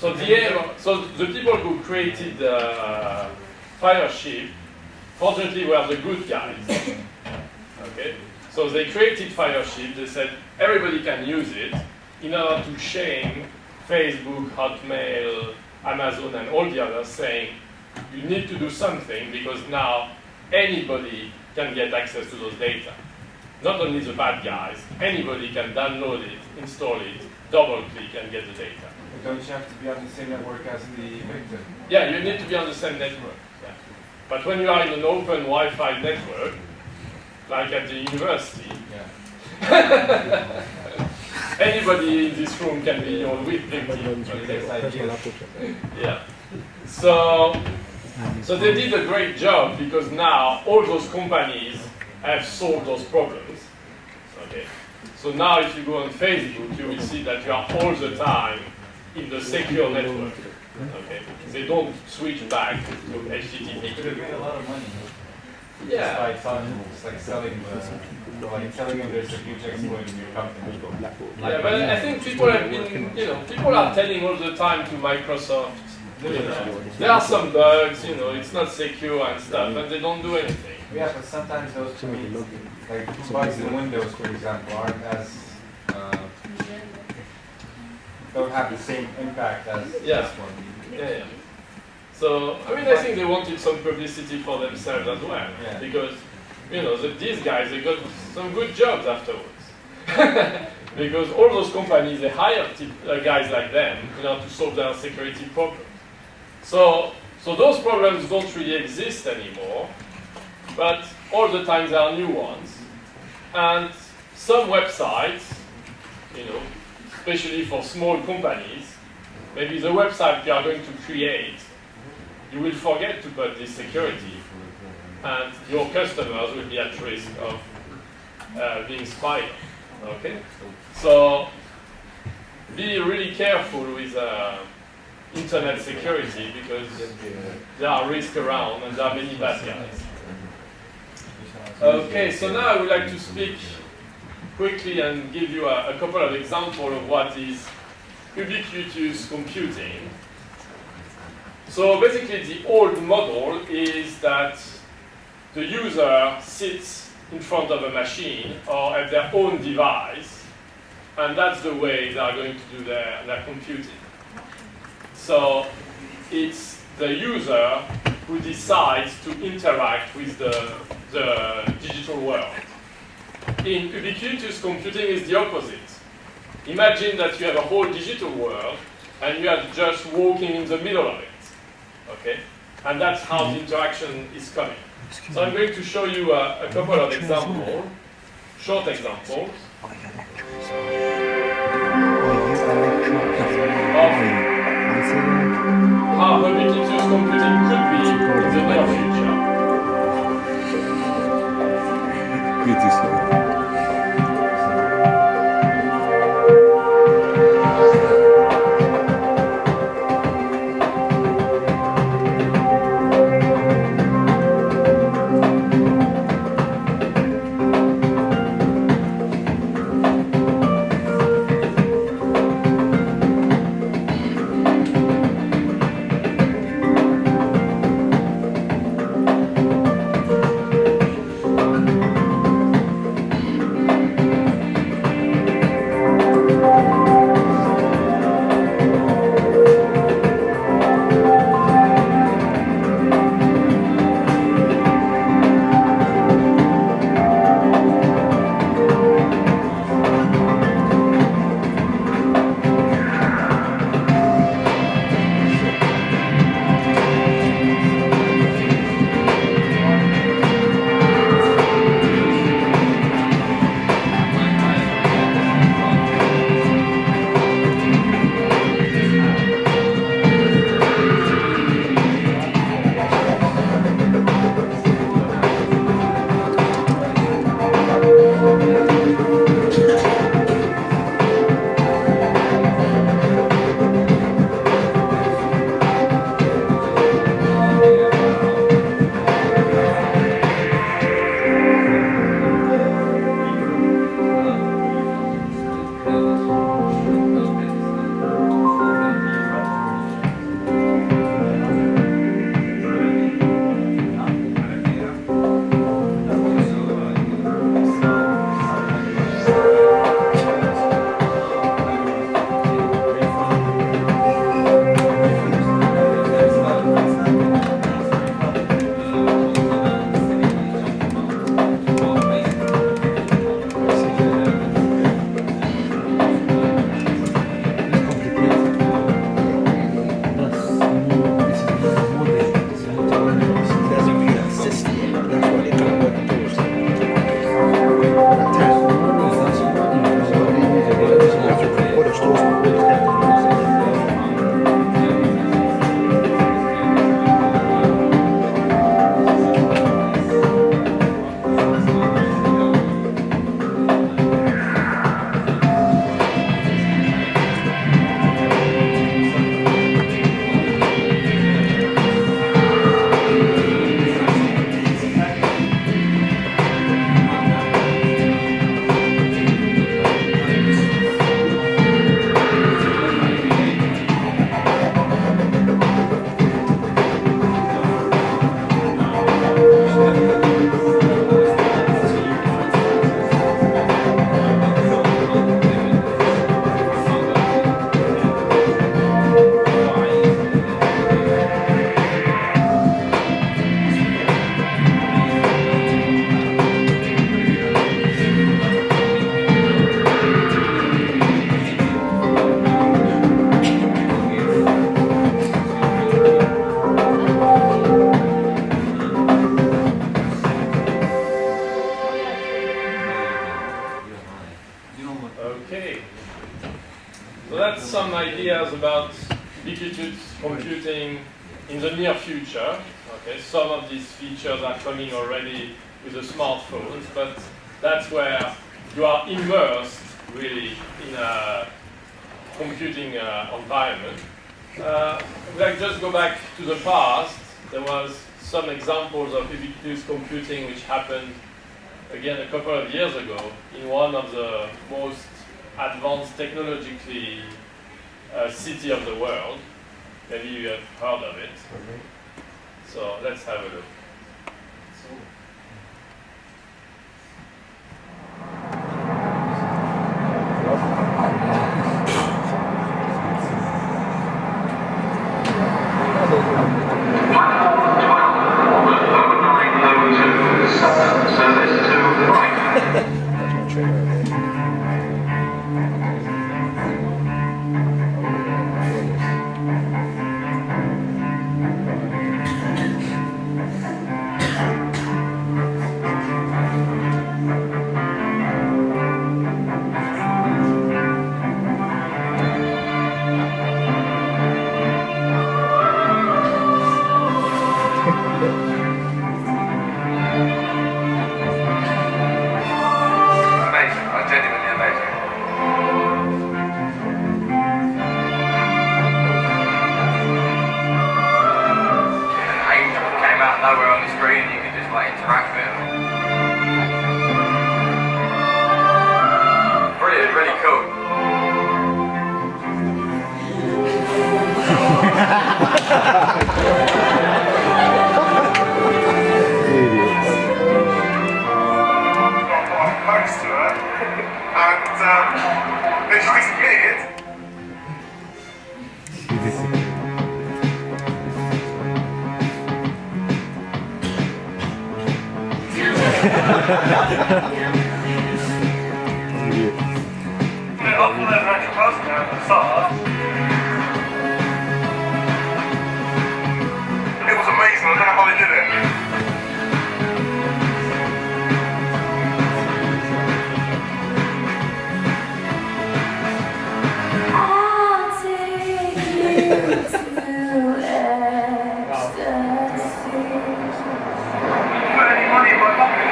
the people who created Fireship, fortunately, were the good guys. Okay. So they created Fireship. They said everybody can use it in order to shame Facebook, Hotmail, Amazon, and all the others, saying you need to do something because now anybody can get access to those data. Not only the bad guys, anybody can download it, install it, double-click, and get the data. But don't you have to be on the same network as the victim? Yeah, you need to be on the same network. Yeah. But when you are in an open Wi-Fi network, like at the university, anybody in this room can be your victim. Yeah. So they did a great job because now all those companies have solved those problems. Okay. So now if you go on Facebook, you will see that you are all the time in the secure network. Okay, they don't switch back to HTTP. Could have made a lot of money. Yeah. Just like selling like telling them there's a huge exploit in your company. Yeah, but I think people have been, people are telling all the time to Microsoft, there are some bugs, it's not secure and stuff, and they don't do anything. Yeah, but sometimes those like bugs in Windows, for example, aren't as don't have the same impact as this one. Yeah. So, I think they wanted some publicity for themselves as well. Yeah. Because, these guys, they got some good jobs afterwards. Because all those companies, they hire guys like them, to solve their security problems. So those problems don't really exist anymore, but all the time there are new ones. And some websites, especially for small companies, maybe the website you are going to create, you will forget to put this security, and your customers will be at risk of being spied on. Okay? So be really careful with internet security, because there are risks around and there are many bad guys. Okay, so now I would like to speak quickly and give you a couple of examples of what is ubiquitous computing. So basically the old model is that the user sits in front of a machine or at their own device, and that's the way they are going to do their computing. So it's the user who decides to interact with the digital world. In ubiquitous computing is the opposite. Imagine that you have a whole digital world and you are just walking in the middle of it. Okay? And that's how the interaction is coming. So I'm going to show you a couple of examples, short examples, of how ubiquitous computing could be in the near future. Okay. So that's some ideas about ubiquitous computing in the near future. Okay, some of these features are coming already with the smartphones, but that's where you are immersed really in a computing environment. Like just go back to the past. There was some examples of ubiquitous computing which happened again a couple of years ago in one of the most advanced technologically city of the world. Maybe you have heard of it. So let's have a look. Nowhere on the screen, you can just like interact with them. Brilliant, really cool. Got close to her, and then she disappeared. I'll pull over actual person now at the start. It was amazing, I don't know how they did it. I'll take you to ecstasy. Put any money in my pocket.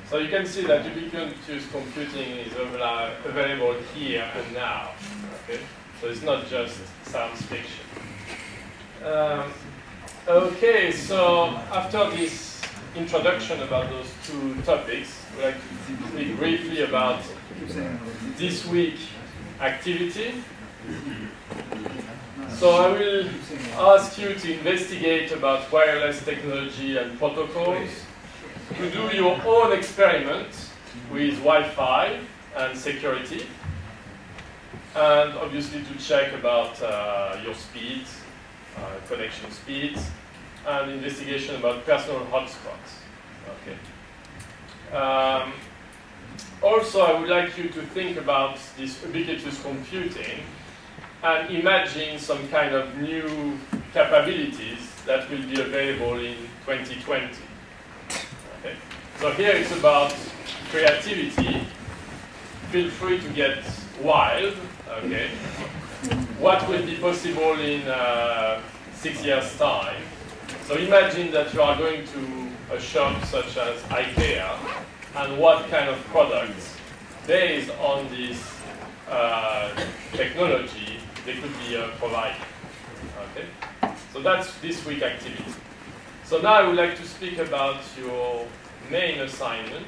So you can see that ubiquitous computing is available here and now. Okay, so it's not just science fiction. Okay, so after this introduction about those two topics, we'd like to speak briefly about this week activity. So I will ask you to investigate about wireless technology and protocols, to do your own experiment with Wi-Fi and security, and obviously to check about your speeds, connection speeds, and investigation about personal hotspots. Okay. Also, I would like you to think about this ubiquitous computing and imagine some kind of new capabilities that will be available in 2020. Okay. So here it's about creativity. Feel free to get wild. Okay. What will be possible in 6 years' time? So imagine that you are going to a shop such as IKEA, and what kind of products, based on this technology, they could be provided. Okay. So that's this week activity. So now I would like to speak about your main assignment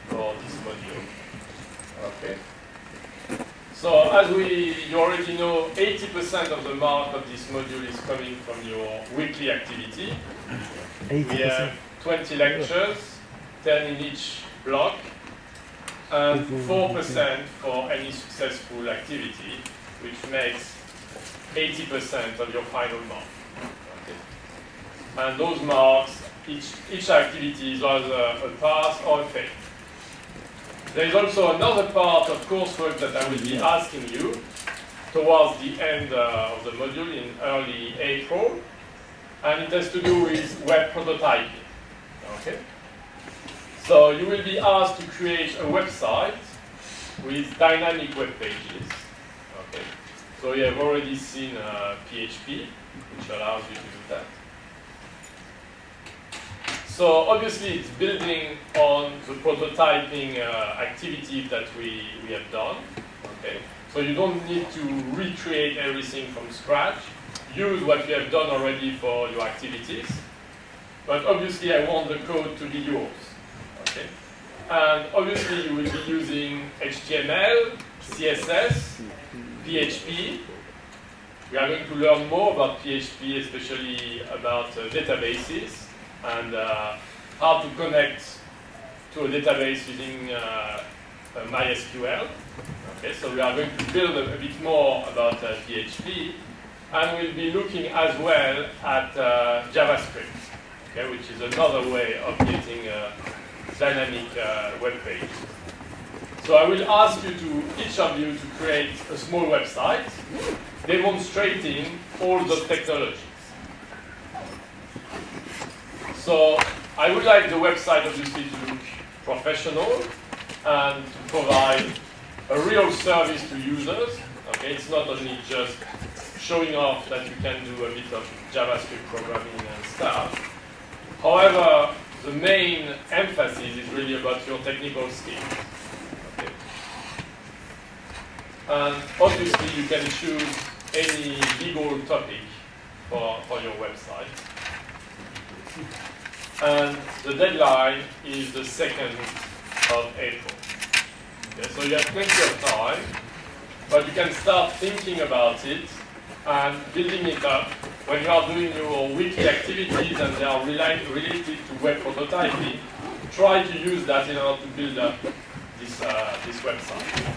for this module. Okay. So as you already know, 80% of the mark of this module is coming from your weekly activity. 80%. We have 20 lectures, 10 in each block, and 4% for any successful activity, which makes 80% of your final mark. Okay. And those marks, each activity is either a pass or a fail. There is also another part of coursework that I will be asking you. towards the end of the module in early April, and it has to do with web prototyping. Okay? So you will be asked to create a website with dynamic web pages. Okay? So you have already seen PHP, which allows you to do that. So obviously it's building on the prototyping activity that we have done. Okay? So you don't need to recreate everything from scratch. Use what you have done already for your activities. But obviously I want the code to be yours. Okay? And obviously you will be using HTML, CSS, PHP. We are going to learn more about PHP, especially about databases and how to connect to a database using MySQL. Okay, so we are going to build a bit more about PHP, and we'll be looking as well at JavaScript, okay, which is another way of getting a dynamic web page. So I will ask you to, each of you, to create a small website demonstrating all the technologies. So I would like the website obviously to look professional and to provide a real service to users. Okay, it's not only just showing off that you can do a bit of JavaScript programming and stuff. However, the main emphasis is really about your technical skills. Okay. And obviously you can choose any legal topic for your website. And the deadline is the 2nd of April. Okay, so you have plenty of time, but you can start thinking about it and building it up when you are doing your weekly activities and they are related to web prototyping. Try to use that in order to build up this website.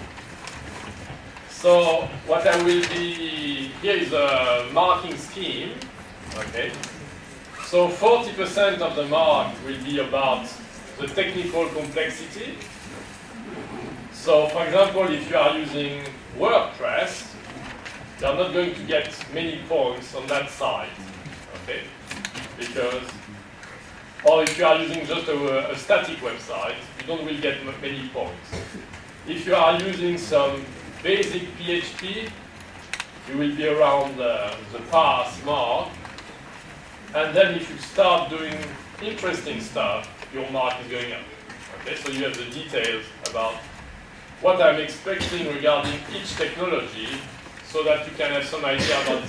So what I will be, here is a marking scheme. Okay. So 40% of the mark will be about the technical complexity. So for example, if you are using WordPress, you are not going to get many points on that side, okay? Because, or if you are using just a static website, you don't will get many points. If you are using some basic PHP, you will be around the pass mark. And then if you start doing interesting stuff, your mark is going up. Okay, so you have the details about what I'm expecting regarding each technology so that you can have some idea about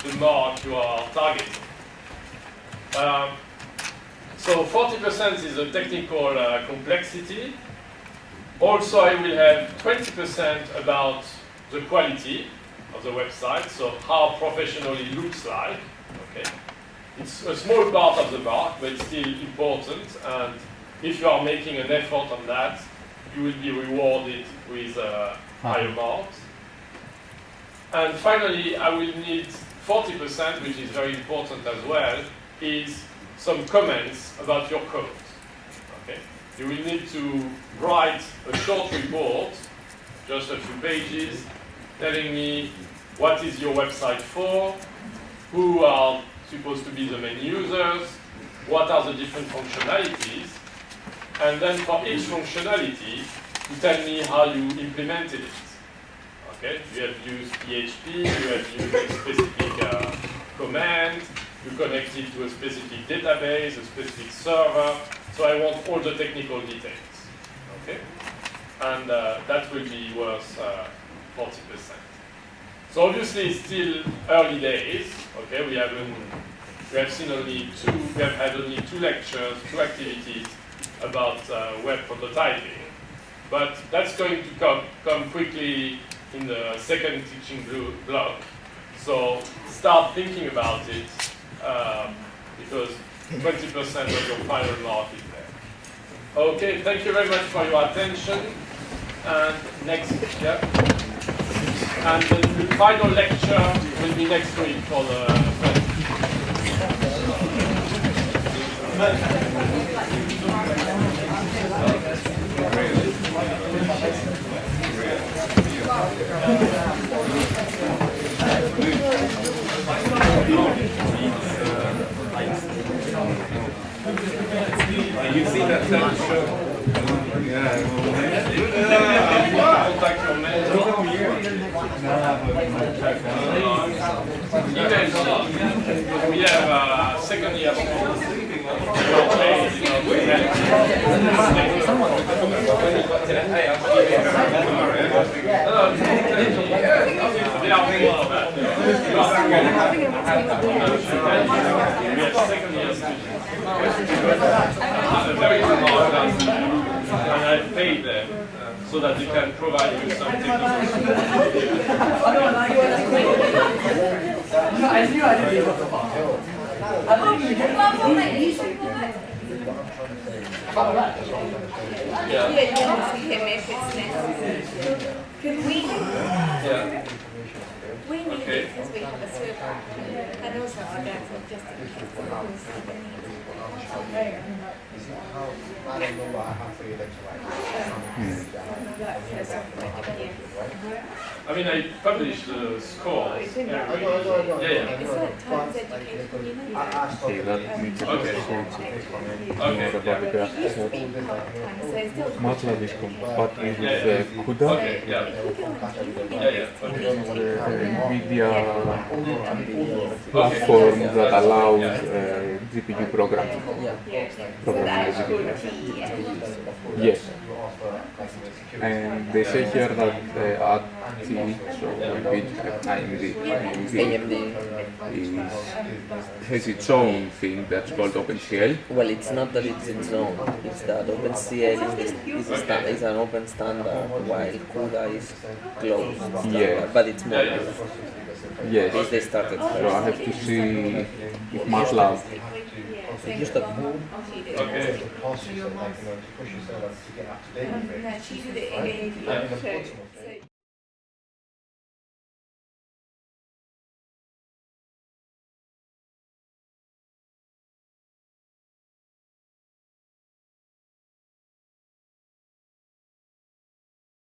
the mark you are targeting. So 40% is the technical complexity. Also, I will have 20% about the quality of the website, so how professional it looks like. Okay. It's a small part of the mark, but it's still important. And if you are making an effort on that, you will be rewarded with higher marks. And finally, I will need 40%, which is very important as well, is some comments about your code. Okay? You will need to write a short report, just a few pages, telling me what is your website for, who are supposed to be the main users, what are the different functionalities, and then for each functionality, to tell me how you implemented it. Okay, you have used PHP, you have used a specific command, you connect it to a specific database, a specific server, so I want all the technical details. Okay, and that will be worth 40%. So obviously it's still early days. Okay, we have seen only two. We have had only 2 lectures, 2 activities about web prototyping, but that's going to come quickly in the second teaching block. So start thinking about it because 20% of your final mark is there. Okay, thank you very much for your attention. And next, yeah. And the final lecture will be next week for the We have second year students. Very small class, and I paid them so that they can provide you some technical support. I knew I didn't be able to Yeah, you want to see him if it's necessary. Could we? Yeah. We need it because we have a server. And also our dad's just in case the rules I mean, I publish the scores. It's like times education, you know. Okay, that means Okay. MATLAB is compatible with CUDA, Okay, yeah. NVIDIA platform that allows GPU programming. Programming GPU. Yes. And they say here that at TV, so AMD has its own thing that's called OpenCL. Well, it's not that it's its own, it's that OpenCL is an open standard, while CUDA is closed. Yeah. But it's more. Yes. If they started first. So I have to see if MATLAB. Just a Okay. No, she did it in India. So